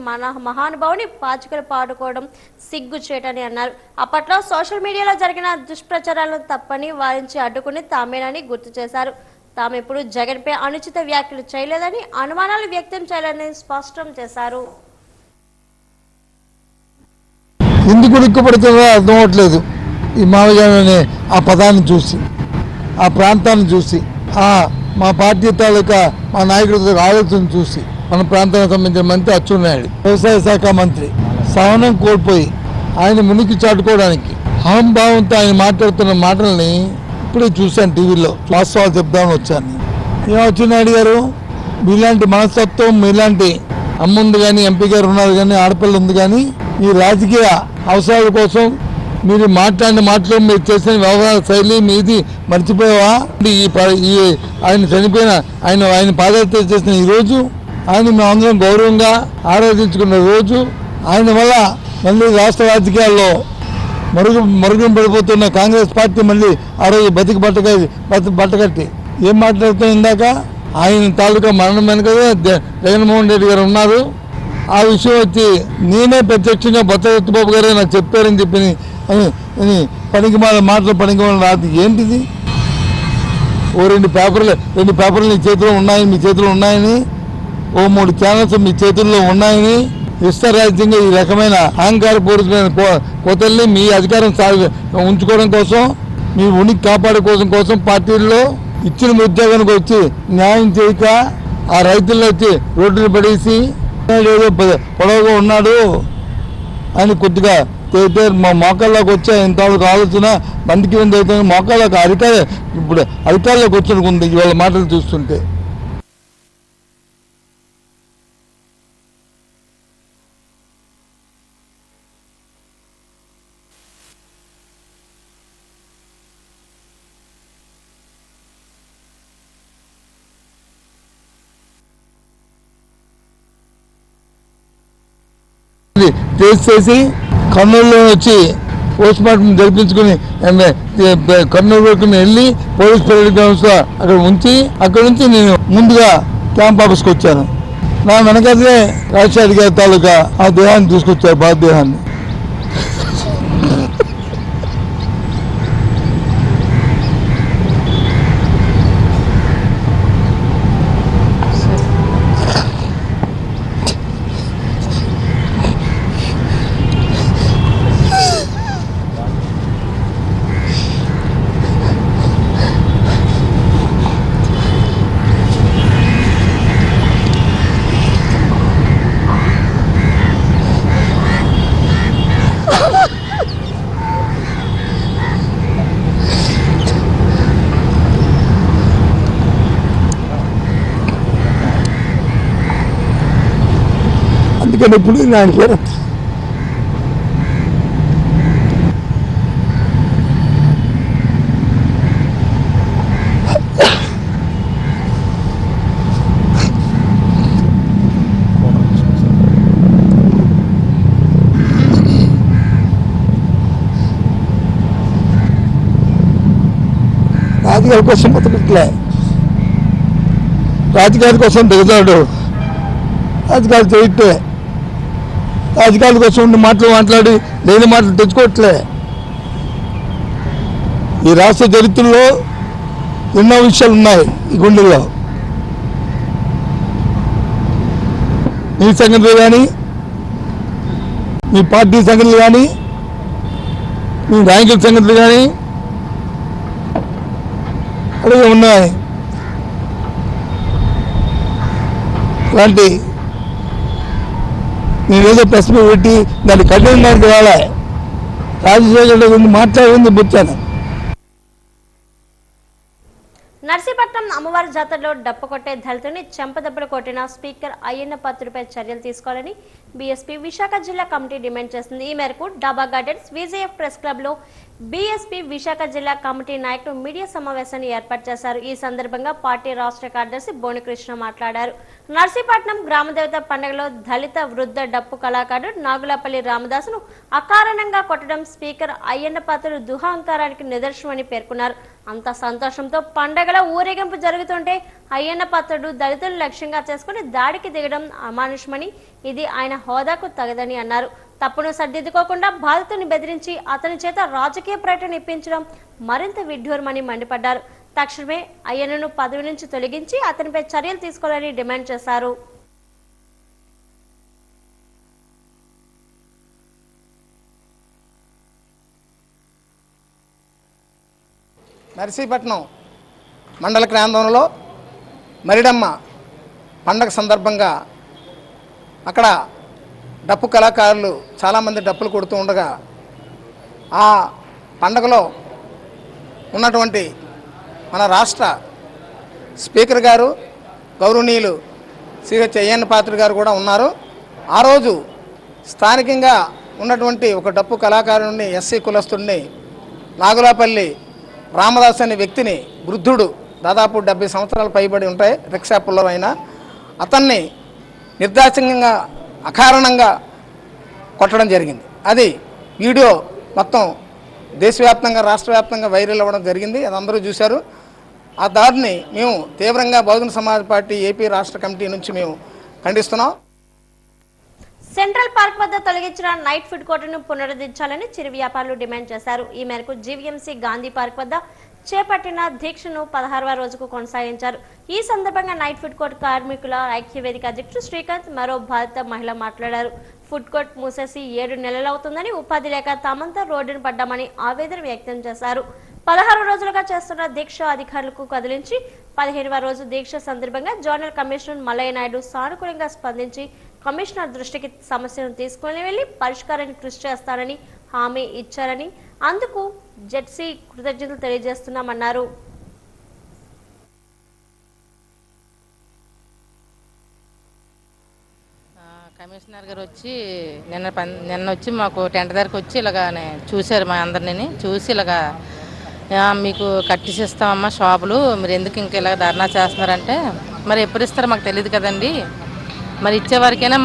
మహానుభావుని పాచికలు పాడుకోవడం సిగ్గు చేయటని అన్నారు. అప్పట్లో సోషల్ మీడియాలో జరిగిన దుష్ప్రచారాలను తప్పని వారించి అడ్డుకుని తామేనని గుర్తు చేశారు. తాము ఎప్పుడు జగన్పై అనుచిత వ్యాఖ్యలు చేయలేదని, అనుమానాలు వ్యక్తం చేయాలని స్పష్టం చేశారు. ఎందుకు ఉలిక్కిపడుతుందో అర్థం అవ్వట్లేదు. ఈ మామయ్య ఆ పదాన్ని చూసి, ఆ ప్రాంతాన్ని చూసి, మా పార్టీ తాలూకా మా నాయకుడి ఆలోచన చూసి, మన ప్రాంతానికి సంబంధించిన మంత్రి అచ్చెన్నాయుడు, వ్యవసాయ శాఖ మంత్రి, సహనం కోల్పోయి ఆయన మునికి చాటుకోవడానికి అహంభావంతో ఆయన మాట్లాడుతున్న మాటల్ని ఇప్పుడే చూశాను టీవీలో. వాస్తవాలు చెప్దామని వచ్చాను. ఏం అచ్చెన్నాయుడు గారు, మీలాంటి మనస్తత్వం, మీలాంటి అమ్మ ఉంది కానీ, ఎంపీ గారు ఉన్నారు కానీ, ఆడపిల్ల ఉంది కానీ, ఈ రాజకీయ అవసరాల కోసం మీరు మాట్లాడిన మాటలు, మీరు చేసిన వ్యవహార శైలి మీది మర్చిపోయావా? ఆయన చనిపోయిన ఆయన పాదయాత్ర చేసిన ఈ రోజు, ఆయన మేమందరం గౌరవంగా ఆరాధించుకున్న రోజు, ఆయన వల్ల మళ్ళీ రాష్ట్ర రాజకీయాల్లో మరుగున పడిపోతున్న కాంగ్రెస్ పార్టీ మళ్ళీ ఆ రోజు బట్టకట్టి ఏం మాట్లాడుతూ ఇందాక ఆయన తాలూకా మరణం వెనుక జగన్మోహన్ రెడ్డి గారు ఉన్నారు. ఆ విషయం వచ్చి నేనే ప్రత్యక్షంగా బొత్స గారే నాకు చెప్పారని చెప్పి పనికి రాదు. ఏంటిది? రెండు పేపర్లు మీ చేతిలో ఉన్నాయని, 3 ఛానల్స్ మీ చేతుల్లో ఉన్నాయని, ఇష్టరాజ్యంగా ఈ రకమైన అహంకారపూరితమైన కోతల్ని మీ అధికారం ఉంచుకోవడం కోసం, మీ ఉనికి కాపాడుకోవడం కోసం పార్టీల్లో ఇచ్చిన ఉద్యోగానికి వచ్చి న్యాయం చేయక ఆ రైతుల్లో వచ్చి రోడ్డుని పడేసి ఏదో పొడవుగా ఉన్నాడు అని కొద్దిగా మా మోకాల్లోకి వచ్చే ఇంతవరకు ఆలోచన బందికి ఉంది అవుతుంది. మోకాళ్ళకి ఇప్పుడు అధికారులకు వచ్చినకుంది ఇవాళ మాటలు చూస్తుంటే. చేసి కర్నూలులో వచ్చి పోస్ట్ మార్టం జరిపించుకుని కర్నూలు వరకు వెళ్ళి పోలీస్ పరేడ్ గ్రౌండ్స్ లో అక్కడ ఉంచి, అక్కడ నుంచి నేను ముందుగా క్యాంప్ ఆఫీస్కి వచ్చాను. నా వెనకదే రాజశేఖర్ గారి తాలూకా ఆ దేహాన్ని తీసుకొచ్చారు, భారతదేహాన్ని. అందుకని ఇప్పుడు ఆయన పేరు రాజకీయాల కోసం బతకట్లే, రాజకీయాల కోసం దిగుతాడు, రాజకీయాలు చేయట్లే, రాజకీయాల కోసం ఉండి మాట్లాడి లేని మాటలు తెచ్చుకోవట్లే. ఈ రాష్ట్ర చరిత్రలో ఎన్నో విషయాలు ఉన్నాయి ఈ గుండెల్లో. మీ సంగతులు కానీ, మీ పార్టీ సంగతులు కానీ, మీ నాయకుల సంగతులు కానీ అలాగే ఉన్నాయి. అలాంటి నేనేదో ప్రెస్ మీట్ పెట్టి దాన్ని కఠినంగా రాలే, రాజశేఖర్ గురించి మాట్లాడింది బుచ్చాను. నర్సీపట్నం అమ్మవారి జాతరలో డప్పు కొట్టే దళితుని చెంపదెబ్బలు కొట్టిన స్పీకర్ అయ్యన్న పాత్రుడిపై చర్యలు తీసుకోవాలని బీఎస్పీ విశాఖ జిల్లా కమిటీ డిమాండ్ చేసింది. ఈ మేరకు డాబా గార్డెన్స్ విజేఎఫ్ ప్రెస్ క్లబ్ లో బీఎస్పీ విశాఖ జిల్లా కమిటీ నాయకులు మీడియా సమావేశాన్ని ఏర్పాటు చేశారు. ఈ సందర్భంగా పార్టీ రాష్ట్ర కార్యదర్శి బోనికృష్ణ మాట్లాడారు. నర్సీపట్నం గ్రామదేవత పండుగలో దళిత వృద్ధ డప్పు కళాకారుడు నాగులపల్లి రామదాసును అకారణంగా కొట్టడం స్పీకర్ అయ్యన్న పాత్రుడు దుహంకారానికి నిదర్శనమని పేర్కొన్నారు. అంత సంతోషంతో పండగల ఊరేగింపు జరుగుతుంటే అయ్యన్న పాత్రుడు దళితులను లక్ష్యంగా చేసుకుని దాడికి దిగడం అమానుషమని, ఇది ఆయన హోదాకు తగదని అన్నారు. తప్పును సర్దిద్దుకోకుండా బాధితుని బెదిరించి అతని చేత రాజకీయ పర్యటన ఇప్పించడం మరింత విడ్డూరమని మండిపడ్డారు. తక్షణమే అయ్యన్నను పదవి నుంచి తొలగించి అతనిపై చర్యలు తీసుకోవాలని డిమాండ్ చేశారు. నర్సీపట్నం మండల కేంద్రంలో మరిడమ్మ పండగ సందర్భంగా అక్కడ డప్పు కళాకారులు చాలామంది డప్పులు కొడుతూ ఉండగా ఆ పండగలో ఉన్నటువంటి మన రాష్ట్ర స్పీకర్ గారు గౌరవనీయులు సిహెచ్ అయ్యన్న పాత్రుడు గారు కూడా ఉన్నారు. ఆ రోజు స్థానికంగా ఉన్నటువంటి ఒక డప్పు కళాకారుడిని ఎస్సీ కులస్తుడిని నాగులాపల్లి రామదాస్ అనే వ్యక్తిని వృద్ధుడు దాదాపు 70 సంవత్సరాలు పైబడి ఉంటాయి రిక్షాపుల్లో అయినా అతన్ని నిర్దాక్షిణ్యంగా అకారణంగా కొట్టడం జరిగింది. అది వీడియో మొత్తం దేశవ్యాప్తంగా రాష్ట్ర వ్యాప్తంగా వైరల్ అవ్వడం జరిగింది. అది అందరూ చూశారు. ఆ దాడిని మేము తీవ్రంగా బహుజన సమాజ్ పార్టీ ఏపీ రాష్ట్ర కమిటీ నుంచి మేము ఖండిస్తున్నాం. సెంట్రల్ పార్క్ వద్ద తొలగించిన నైట్ ఫుడ్ కోర్టును పునరుద్ధరించాలని చిరు వ్యాపారులు డిమాండ్ చేశారు. ఈ మేరకు జీవీఎంసీ గాంధీ పార్క్ వద్ద చేపట్టిన దీక్షను 16వ రోజుకు కొనసాగించారు. ఈ సందర్భంగా నైట్ ఫుడ్ కోర్టు కార్మికుల ఐక్యవేదిక అధ్యక్షుడు శ్రీకాంత్ మరో బాధిత మహిళ మాట్లాడారు. ఫుడ్ కోర్ట్ మూసేసి 7 నెలలవుతుందని, ఉపాధి లేక తామంతా రోడ్డును పడ్డామని ఆవేదన వ్యక్తం చేశారు. 16 రోజులుగా చేస్తున్న దీక్ష అధికారులకు కదిలించి 15వ రోజు దీక్ష సందర్భంగా జోనల్ కమిషనర్ మల్లయ్య నాయుడు సానుకూలంగా స్పందించి కమిషనర్ దృష్టికి సమస్యను తీసుకుని వెళ్లి పరిష్కారానికి కృషి చేస్తానని హామీ ఇచ్చారని, అందుకు జెడ్సీ కృతజ్ఞతలు తెలియజేస్తున్నామన్నారు. కమిషనర్ గారు వచ్చి నిన్న వచ్చి మాకు టెంట్ దగ్గరకు వచ్చి ఇలాగా చూశారు. మా అందరినీ చూసి ఇలాగా మీకు కట్టిసిస్తామమ్మా షాపులు, మీరు ఎందుకు ఇంక ఇలా ధర్నా చేస్తున్నారంటే, మరి ఎప్పుడు ఇస్తారో మాకు తెలియదు కదండి, మరి ఇచ్చేవారికైనా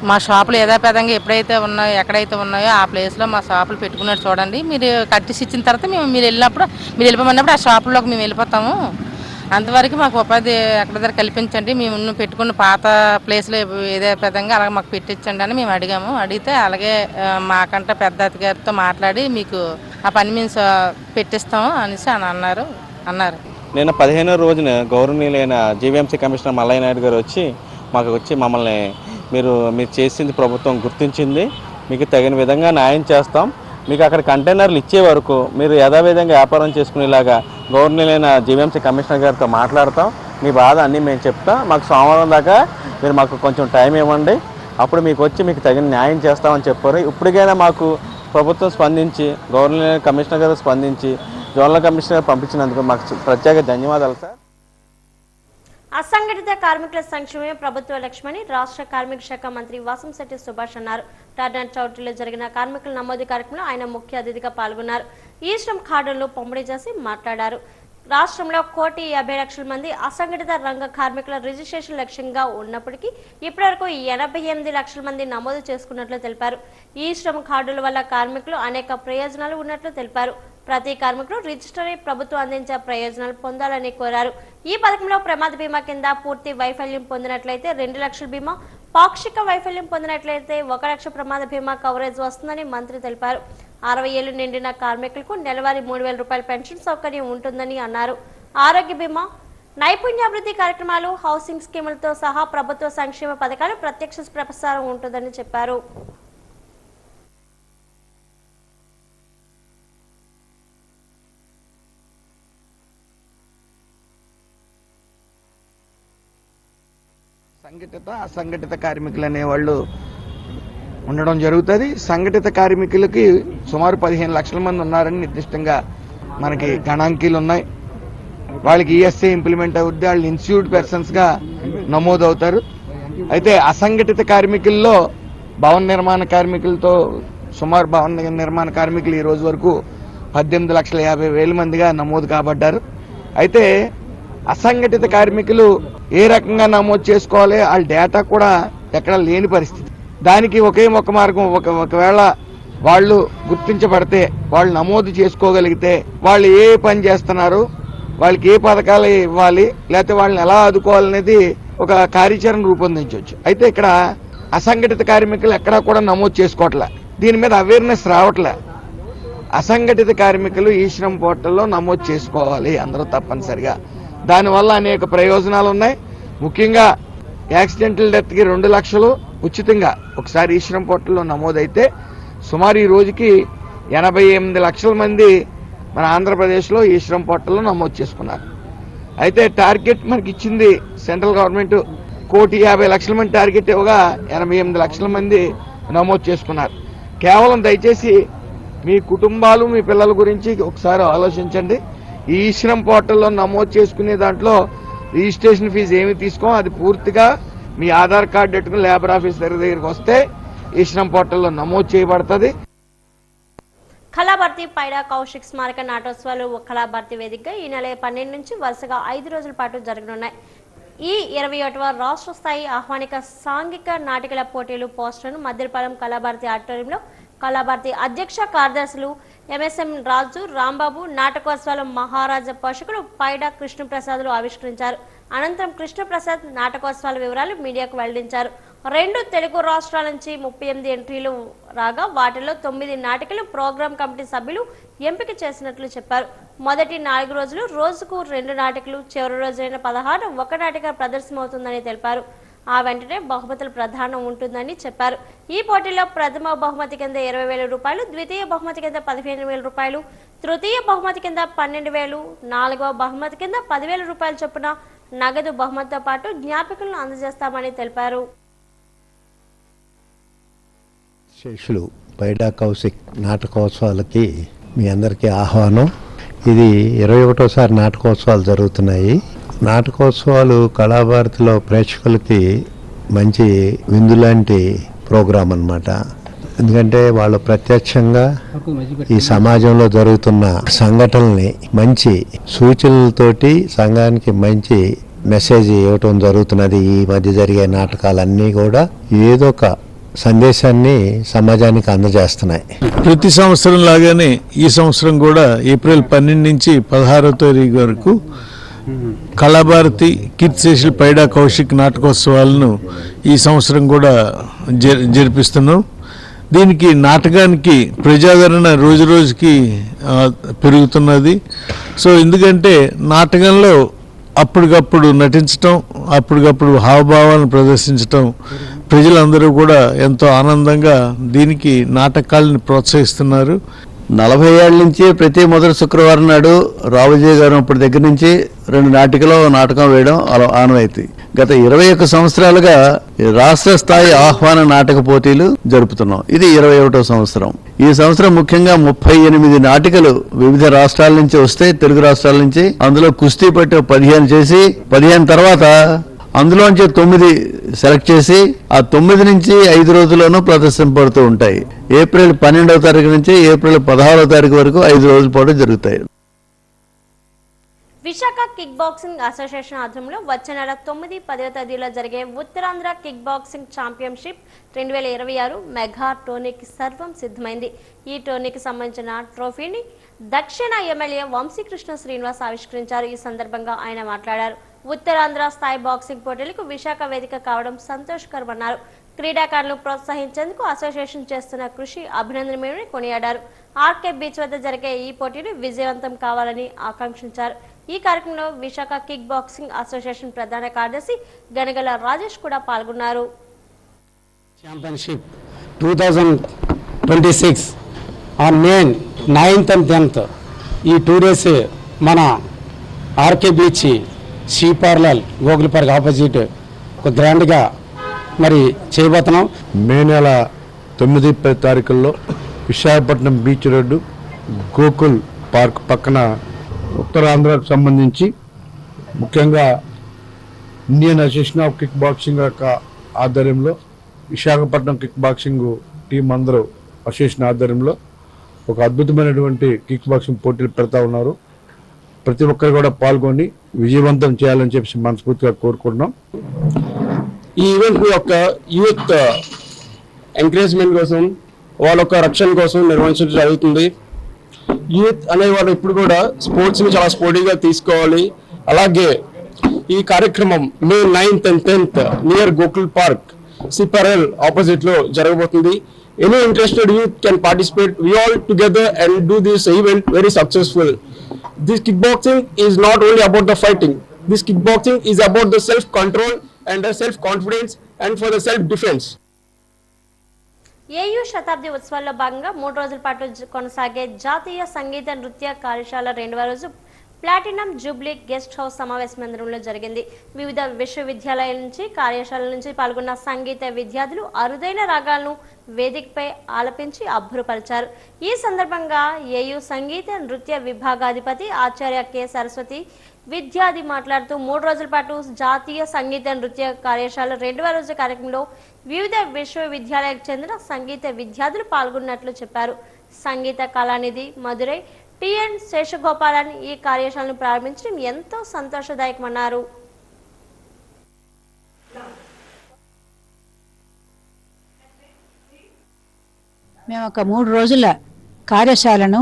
మా షాపులు యథాపేదంగా ఎక్కడైతే ఉన్నాయో ఆ ప్లేస్లో మా షాపులు పెట్టుకున్నట్టు చూడండి. మీరు కట్టిసి ఇచ్చిన తర్వాత మీరు వెళ్ళిపోమన్నప్పుడు ఆ షాపుల్లోకి మేము వెళ్ళిపోతాము. అంతవరకు మాకు ఉపాధి ఎక్కడ దగ్గర కల్పించండి, మేము పెట్టుకున్న పాత ప్లేస్లో యథాపేదంగా అలాగే మాకు పెట్టించండి అని మేము అడిగాము. అడిగితే అలాగే మాకంటే పెద్ద అధికారితో మాట్లాడి మీకు ఆ పని మేము పెట్టిస్తాము అనేసి అన్నారు. నిన్న 15వ రోజున గౌరవనీయులైన జీవీఎంసీ కమిషనర్ మల్లయ్య నాయుడు గారు వచ్చి మమ్మల్ని మీరు చేసింది ప్రభుత్వం గుర్తించింది, మీకు తగిన విధంగా న్యాయం చేస్తాం, మీకు అక్కడ కంటైనర్లు ఇచ్చే వరకు మీరు యథావిధంగా వ్యాపారం చేసుకునేలాగా గవర్నమెంట్ జీవీఎంసీ కమిషనర్ గారితో మాట్లాడతాం, మీ బాధ అన్నీ మేము చెప్తాం, మాకు సోమవారం దాకా మీరు మాకు కొంచెం టైం ఇవ్వండి, అప్పుడు మీకు తగిన న్యాయం చేస్తామని చెప్పారు. ఇప్పటికైనా మాకు ప్రభుత్వం స్పందించి గవర్నమెంట్ కమిషనర్ గారు స్పందించి జోనల్ కమిషనర్ పంపించినందుకు మాకు ప్రత్యేక ధన్యవాదాలు సార్. అసంఘటిత కార్మికుల సంక్షేమమే ప్రభుత్వ లక్ష్యమని రాష్ట్ర కార్మిక శాఖ మంత్రి వాసంశెట్టి సుభాష్ అన్నారు. టార్నర్ చౌటరీలో జరిగిన కార్మికుల నమోదు కార్యక్రమంలో ఆయన ముఖ్య అతిథిగా పాల్గొన్నారు. ఈ శ్రమ్ కార్డులను పంపిణీ చేసి మాట్లాడారు. రాష్ట్రంలో 1,50,00,000 మంది అసంఘటిత రంగ కార్మికుల రిజిస్ట్రేషన్ లక్ష్యంగా ఉన్నప్పటికీ ఇప్పటివరకు 88 లక్షల మంది నమోదు చేసుకున్నట్లు తెలిపారు. ఈ శ్రమ్ కార్డుల వల్ల కార్మికులు అనేక ప్రయోజనాలు ఉన్నట్లు తెలిపారు. ప్రతి కార్మికుడు రిజిస్టర్ అయి ప్రభుత్వం అందించే ప్రయోజనాలు పొందాలని కోరారు. ఈ పథకంలో ప్రమాద బీమా కింద పూర్తి వైఫల్యం పొందినట్లయితే 2 లక్షల బీమా, పాక్షిక వైఫల్యం పొందినట్లయితే 1 లక్ష ప్రమాద బీమా కవరేజ్ వస్తుందని మంత్రి తెలిపారు. 60 ఏళ్లు నిండిన కార్మికులకు నెలవారీ 3,000 రూపాయల పెన్షన్ సౌకర్యం ఉంటుందని అన్నారు. ఆరోగ్య బీమా, నైపుణ్యాభివృద్ధి కార్యక్రమాలు, హౌసింగ్ స్కీములతో సహా ప్రభుత్వ సంక్షేమ పథకాలు ప్రత్యక్ష ప్రసారం ఉంటుందని చెప్పారు. సంఘటిత అసంఘటిత కార్మికులు అనేవాళ్ళు ఉండడం జరుగుతుంది. సంఘటిత కార్మికులకి సుమారు 15 లక్షల మంది ఉన్నారని నిర్దిష్టంగా మనకి గణాంకాలు ఉన్నాయి. వాళ్ళకి ఈఎస్ఐ ఇంప్లిమెంట్ అవుద్ది, వాళ్ళు ఇన్స్టిట్యూట్ పర్సన్స్గా నమోదు అవుతారు. అయితే అసంఘటిత కార్మికుల్లో భవన నిర్మాణ కార్మికులతో సుమారు భవన నిర్మాణ కార్మికులు ఈ రోజు వరకు 18,50,000 మందిగా నమోదు కాబడ్డారు. అయితే అసంఘటిత కార్మికులు ఏ రకంగా నమోదు చేసుకోవాలి, వాళ్ళ డేటా కూడా ఎక్కడ లేని పరిస్థితి. దానికి ఒకే ఒక మార్గం, ఒకవేళ వాళ్ళు గుర్తించబడితే, వాళ్ళు నమోదు చేసుకోగలిగితే, వాళ్ళు ఏ పని చేస్తున్నారు, వాళ్ళకి ఏ పథకాలు ఇవ్వాలి, లేకపోతే వాళ్ళని ఎలా ఆదుకోవాలనేది ఒక కార్యాచరణ రూపొందించవచ్చు. అయితే ఇక్కడ అసంఘటిత కార్మికులు ఎక్కడా కూడా నమోదు చేసుకోవట్లే, దీని మీద అవేర్నెస్ రావట్లే. అసంఘటిత కార్మికులు ఈ శ్రమ్ పోర్టల్లో నమోదు చేసుకోవాలి అందరూ తప్పనిసరిగా. దానివల్ల అనేక ప్రయోజనాలు ఉన్నాయి. ముఖ్యంగా యాక్సిడెంటల్ డెత్కి 2 లక్షలు ఉచితంగా ఒకసారి ఈ శ్రమ్ పోర్టల్లో నమోదైతే సుమారు ఈ రోజుకి 88 లక్షల మంది మన ఆంధ్రప్రదేశ్లో ఈ శ్రమ్ పోర్టల్లో నమోదు చేసుకున్నారు. అయితే టార్గెట్ మనకి ఇచ్చింది సెంట్రల్ గవర్నమెంట్ 1,50,00,000 మంది టార్గెట్ ఇవ్వగా 88 లక్షల మంది నమోదు చేసుకున్నారు. కేవలం దయచేసి మీ కుటుంబాలు మీ పిల్లల గురించి ఒకసారి ఆలోచించండి. ఈ శ్రమ్ పోర్టల్లో నమోదు చేసుకునే దాంట్లో రిజిస్ట్రేషన్ ఫీజు ఏమి తీసుకోం, అది పూర్తిగా మీ ఆధార్ కార్డు పెట్టుకుని లేబర్ ఆఫీసర్ దగ్గరికి వస్తే ఈ శ్రమ్ పోర్టల్లో నమోదు చేయబడుతుంది. కళాభారతి పైడా కౌశిక్ స్మారక నాటోత్సవాలు కళాభారతి వేదికగా ఈ నెల 12 నుంచి వరుసగా 5 రోజుల పాటు జరగనున్నాయి. ఈ 21వ రాష్ట్ర స్థాయి ఆహ్వానిక సాంఘిక నాటికల పోటీలు పోస్టర్ను మద్దిలపాలెం కళాభారతి ఆడిటోరియంలో కళాభారతి అధ్యక్ష కార్యదర్శులు ఎంఎస్ఎం రాజు, రాంబాబు, నాటకోత్సవాల మహారాజా పోషకులు పైడా కృష్ణప్రసాద్లు ఆవిష్కరించారు. అనంతరం కృష్ణప్రసాద్ నాటకోత్సవాల వివరాలు మీడియాకు వెల్లడించారు. 2 తెలుగు రాష్ట్రాల నుంచి 38 ఎంట్రీలు రాగా వాటిలో 9 నాటికలు ప్రోగ్రాం కమిటీ సభ్యులు ఎంపిక చేసినట్లు చెప్పారు. మొదటి 4 రోజులు రోజుకు 2 నాటికలు, చివరి రోజైన 16 ఒక నాటిక ప్రదర్శనమవుతుందని తెలిపారు. ఆ వెంటనే బహుమతుల ప్రదానం ఉంటుందని చెప్పారు. ఈ పోటీలో ప్రథమ బహుమతి కింద 20,000 రూపాయలు, ద్వితీయ బహుమతి కింద 15,000 రూపాయలు, తృతీయ బహుమతి కింద 12,000, 4వ బహుమతి కింద 10,000 రూపాయల చొప్పున నగదు బహుమతితో పాటు జ్ఞాపికలను అందజేస్తామని తెలిపారు. శేషులు పైడా కౌశిక్ నాటకోత్సవాలకి మీ అందరికీ ఆహ్వానం. ఇది 21వసారి నాటకోత్సవాలు జరుగుతున్నాయి. నాటకోత్సవాలు కళాభారతిలో ప్రేక్షకులకి మంచి విందులాంటి ప్రోగ్రాం అన్నమాట. ఎందుకంటే వాళ్ళు ప్రత్యక్షంగా ఈ సమాజంలో జరుగుతున్న సంఘటనల్ని మంచి సూచనలతోటి సంఘానికి మంచి మెసేజ్ ఇవ్వటం జరుగుతున్నది. ఈ మధ్య జరిగే నాటకాలన్నీ కూడా ఏదో ఒక సందేశాన్ని సమాజానికి అందజేస్తున్నాయి. ప్రతి సంవత్సరం లాగానే ఈ సంవత్సరం కూడా ఏప్రిల్ 12 నుంచి 16వ తారీఖు వరకు కళాభారతి కీర్తిశేషులు పైడా కౌశిక్ నాటకోత్సవాలను ఈ సంవత్సరం కూడా జరిపిస్తున్నాం. దీనికి నాటకానికి ప్రజాదరణ రోజు రోజుకి పెరుగుతున్నది. సో ఎందుకంటే నాటకంలో అప్పటికప్పుడు నటించటం, అప్పటికప్పుడు హావభావాలను ప్రదర్శించటం ప్రజలందరూ కూడా ఎంతో ఆనందంగా దీనికి నాటకాలను ప్రోత్సహిస్తున్నారు. 40 ఏళ్ళ నుంచి ప్రతి మొదటి శుక్రవారం నాడు రావుజీ గారు అప్పటి దగ్గర నుంచి 2 నాటికలో నాటకం వేయడం అలా ఆనవాయితీ. గత 21 సంవత్సరాలుగా రాష్ట్ర స్థాయి ఆహ్వాన నాటక పోటీలు జరుపుతున్నాం. ఇది 21వ సంవత్సరం. ఈ సంవత్సరం ముఖ్యంగా 38 నాటికలు వివిధ రాష్ట్రాల నుంచి వస్తే, తెలుగు రాష్ట్రాల నుంచి. అందులో కుస్తీ పట్టు 15 చేసి 15 తర్వాత అందులోంచి 9 సెలెక్ట్ చేసి ఆ 9 నుంచి 5 రోజుల్లోనూ ప్రదర్శింపబడుతూ ఉంటాయి. ఏప్రిల్ 12వ తారీఖు నుంచి ఏప్రిల్ 16వ తారీఖు వరకు 5 రోజుల పాటు జరుగుతాయి. విశాఖ కిక్ బాక్సింగ్ అసోసియేషన్ ఆధ్వర్యంలో వచ్చే నెల 9, 10వ తేదీలో జరిగే Uttarandhra kick boxing championship 2026 mega టోర్నీకి సర్వం సిద్ధమైంది. ఈ టోర్నీకి సంబంధించిన ట్రోఫీని దక్షిణ ఎమ్మెల్యే వంశీకృష్ణ శ్రీనివాస్ ఆవిష్కరించారు. ఈ సందర్భంగా ఆయన మాట్లాడారు. ఉత్తరాంధ్ర స్థాయి బాక్సింగ్ పోటీలకు విశాఖ వేదిక కావడం సంతోషకరమన్నారు. క్రీడాకారులను ప్రోత్సహించేందుకు అసోసియేషన్ చేస్తున్న కృషి అభినందనీయమని కొనియాడారు. ఆర్కే బీచ్ వద్ద జరిగే ఈ పోటీలు విజయవంతం కావాలని ఆకాంక్షించారు. ఈ కార్యక్రమంలో విశాఖ కిక్ బాక్సింగ్ అసోసియేషన్ ప్రధాన కార్యదర్శి గనగల రాజేష్ కూడా పాల్గొన్నారు. Championship 2026 on May 9th and 10th ఈ 2 days మన RK beach she parlour Gokul park opposite ఒక గ్రాండ్గా మరి చేయబోతున్నాం. మే నెల 9, 10 తారీఖుల్లో Visakhapatnam beach road Gokul park పక్కన ఉత్తరాంధ్రకు సంబంధించి ముఖ్యంగా Indian association of kick boxing యొక్క ఆధ్వర్యంలో విశాఖపట్నం కిక్ బాక్సింగ్ టీం అందరూ అసోసియేషన్ ఆధ్వర్యంలో ఒక అద్భుతమైనటువంటి కిక్ బాక్సింగ్ పోటీలు పెడతా ఉన్నారు. ప్రతి ఒక్కరు కూడా పాల్గొని విజయవంతం చేయాలని చెప్పి మనస్ఫూర్తిగా కోరుకుంటున్నాం. ఈ ఈవెంట్ యొక్క యూత్ ఎంకరేజ్మెంట్ కోసం, వాళ్ళ యొక్క రక్షణ కోసం నిర్వహించడం జరుగుతుంది. యూత్ అనేవాళ్ళు ఇప్పుడు కూడా స్పోర్ట్స్ని చాలా స్పోర్టివ్గా తీసుకోవాలి. అలాగే ఈ కార్యక్రమం May 9th and 10th near Gokul park sea pearl ఆపోజిట్లో జరగబోతుంది. Any interested youth can participate. We all together and do this event very successful. This kickboxing is not only about the fighting. This kickboxing is about the self-control and the self-confidence and for the self-defense. AU శతాబ్ది ఉత్సవాల్లో భాగంగా 3 రోజుల పాటు కొనసాగే జాతీయ సంగీత నృత్య కార్యశాల 2వ రోజు ప్లాటినం జూబ్లీ గెస్ట్ హౌస్ సమావేశ మందిరంలో జరిగింది. వివిధ విశ్వవిద్యాలయాల నుంచి కార్యశాల నుంచి పాల్గొన్న సంగీత విద్యార్థులు అరుదైన రాగాలను వేదికపై ఆలపించి అబ్బురపరిచారు. ఈ సందర్భంగా ఏయూ సంగీత నృత్య విభాగాధిపతి ఆచార్య కె సరస్వతి విద్యార్థి మాట్లాడుతూ 3 రోజుల పాటు జాతీయ సంగీత నృత్య కార్యశాల 2వ రోజు కార్యక్రమంలో వివిధ విశ్వవిద్యాలయాలకు చెందిన సంగీత విద్యార్థులు పాల్గొన్నట్లు చెప్పారు. సంగీత కళానిధి మధురై టిఎన్ శేషగోపాలన్ ఈ కార్యశాలను ప్రారంభించడం ఎంతో సంతోషదాయకమన్నారు. మేము ఒక 3 రోజుల కార్యశాలను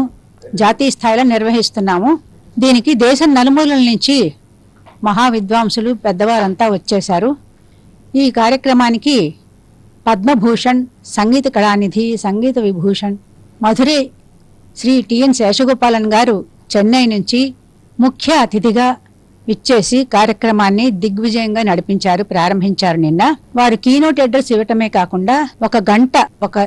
జాతీయ స్థాయిలో నిర్వహిస్తున్నాము. దీనికి దేశం నలుమూలల నుంచి మహావిద్వాంసులు పెద్దవారంతా వచ్చేశారు. ఈ కార్యక్రమానికి పద్మభూషణ్, సంగీత కళానిధి, సంగీత విభూషణ్ మధురై శ్రీ టిఎన్ శేషగోపాలన్ గారు చెన్నై నుంచి ముఖ్య అతిథిగా విచ్చేసి కార్యక్రమాన్ని దిగ్విజయంగా నడిపించారు, ప్రారంభించారు. నిన్న వారు కీనోట్ అడ్రస్ ఇవ్వటమే కాకుండా 1 గంట ఒక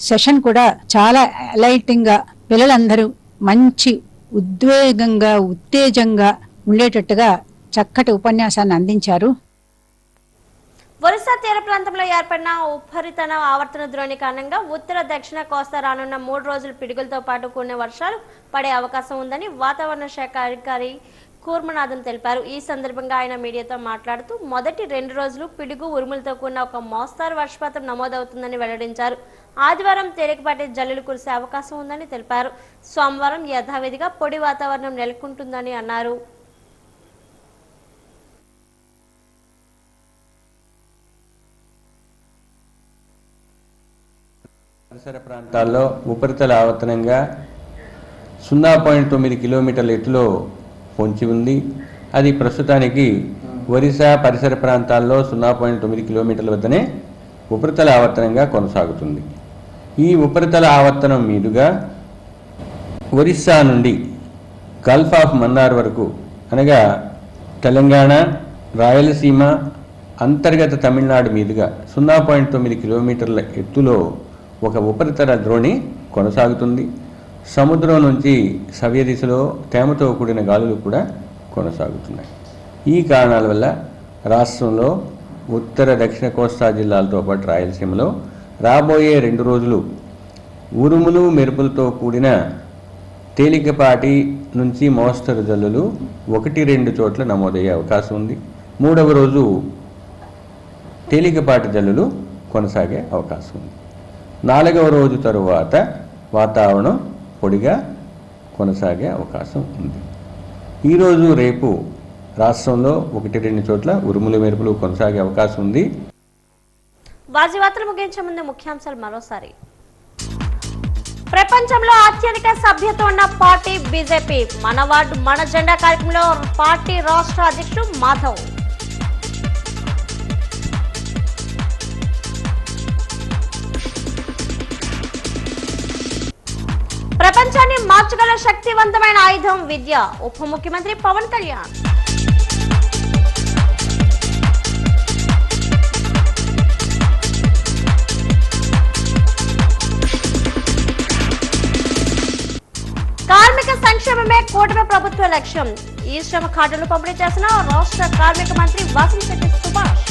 సెషన్ కూడా చాలా ఎలైటింగ్ గా పిల్లలందరూ మంచి ఉద్వేగంగా ఉత్తేజంగా ఉండేటట్టుగా చక్కటి ఉపన్యాసాన్ని అందించారు. ఒరిస్సా తీర ప్రాంతంలో ఏర్పడిన ఉపరితల ఆవర్తన ద్రోణి కారణంగా ఉత్తర దక్షిణ కోస్తా రానున్న 3 రోజులు పిడుగులతో పాటు కొన్ని వర్షాలు పడే అవకాశం ఉందని వాతావరణ శాఖ అధికారి కూర్మనాథన్ తెలిపారు. ఈ సందర్భంగా ఆయన మీడియాతో మాట్లాడుతూ మొదటి 2 రోజులు పిడుగు ఉరుములతో కూడిన ఒక మోస్తారు వర్షపాతం నమోదవుతుందని వెల్లడించారు. ఆదివారం తేలికపాటి జల్లులు కురిసే అవకాశం ఉందని తెలిపారు. సోమవారం యథావిధిగా పొడి వాతావరణం నెలకొంటుందని అన్నారు. పరిసర ప్రాంతాల్లో ఉపరితల ఆవర్తనంగా 0.9 కిలోమీటర్ల ఎత్తులో పొంచి ఉంది. అది ప్రస్తుతానికి ఒరిస్సా పరిసర ప్రాంతాల్లో 0.9 కిలోమీటర్ల వద్దనే ఉపరితల ఆవర్తనంగా కొనసాగుతుంది. ఈ ఉపరితల ఆవర్తనం మీదుగా ఒరిస్సా నుండి గల్ఫ్ ఆఫ్ మన్నార్ వరకు అనగా తెలంగాణ, రాయలసీమ, అంతర్గత తమిళనాడు మీదుగా 0.9 కిలోమీటర్ల ఎత్తులో ఒక ఉపరితల ద్రోణి కొనసాగుతుంది. సముద్రం నుంచి సవ్య దిశలో తేమతో కూడిన గాలులు కూడా కొనసాగుతున్నాయి. ఈ కారణాల వల్ల రాష్ట్రంలో ఉత్తర దక్షిణ కోస్తా జిల్లాలతో పాటు రాయలసీమలో రాబోయే 2 రోజులు ఉరుములు మెరుపులతో కూడిన తేలికపాటి నుంచి మోస్తరు జల్లులు 1-2 చోట్ల నమోదయ్యే అవకాశం ఉంది. 3వ రోజు తేలికపాటి జల్లులు కొనసాగే అవకాశం ఉంది. 4వ రోజు తరువాత వాతావరణం పొడిగా కొనసాగే అవకాశం ఉంది. ఈరోజు రేపు రాష్ట్రంలో 1-2 చోట్ల ఉరుములు మెరుపులు కొనసాగే అవకాశం ఉంది. వార్తలు ముగించే ముందు ముఖ్యాంశాలు మరోసారి. ప్రపంచంలో అత్యధిక సభ్యత్వం ఉన్న పార్టీ బీజేపీ. మన వార్డు మన జెండా కార్యక్రమంలో పార్టీ రాష్ట్ర అధ్యక్షుడు మాధవ్. ప్రపంచాన్ని మార్చగల శక్తివంతమైన ఆయుధం విద్య. ఉప ముఖ్యమంత్రి పవన్ కళ్యాణ్. కార్మిక సంక్షేమమే కూటమి ప్రభుత్వ లక్ష్యం. ఈ శ్రమ కార్డులు పంపిణీ చేసిన రాష్ట్ర కార్మిక మంత్రి వాసంశెట్టి సుభాష్.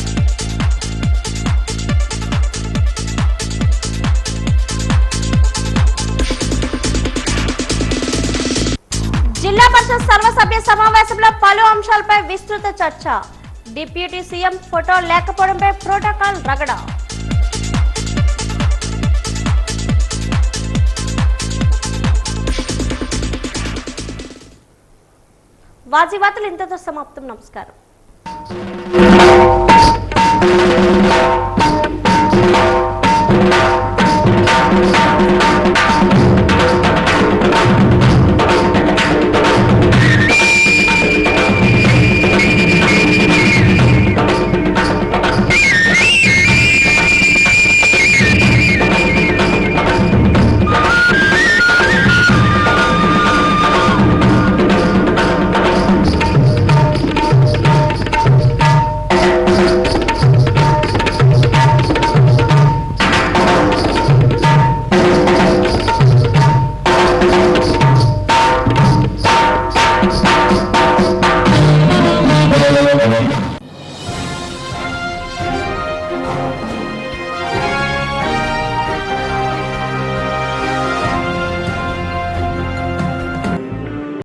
జిల్లా పరిషత్ సర్వసభ్య సమావేశంలో పలు అంశాలపై విస్తృత చర్చ. డిప్యూటీ సీఎం ఫోటో లేకపోవడంపై ప్రోటోకాల్ రగడ. వార్తలు ఇంతతో సమాప్తం. నమస్కారం.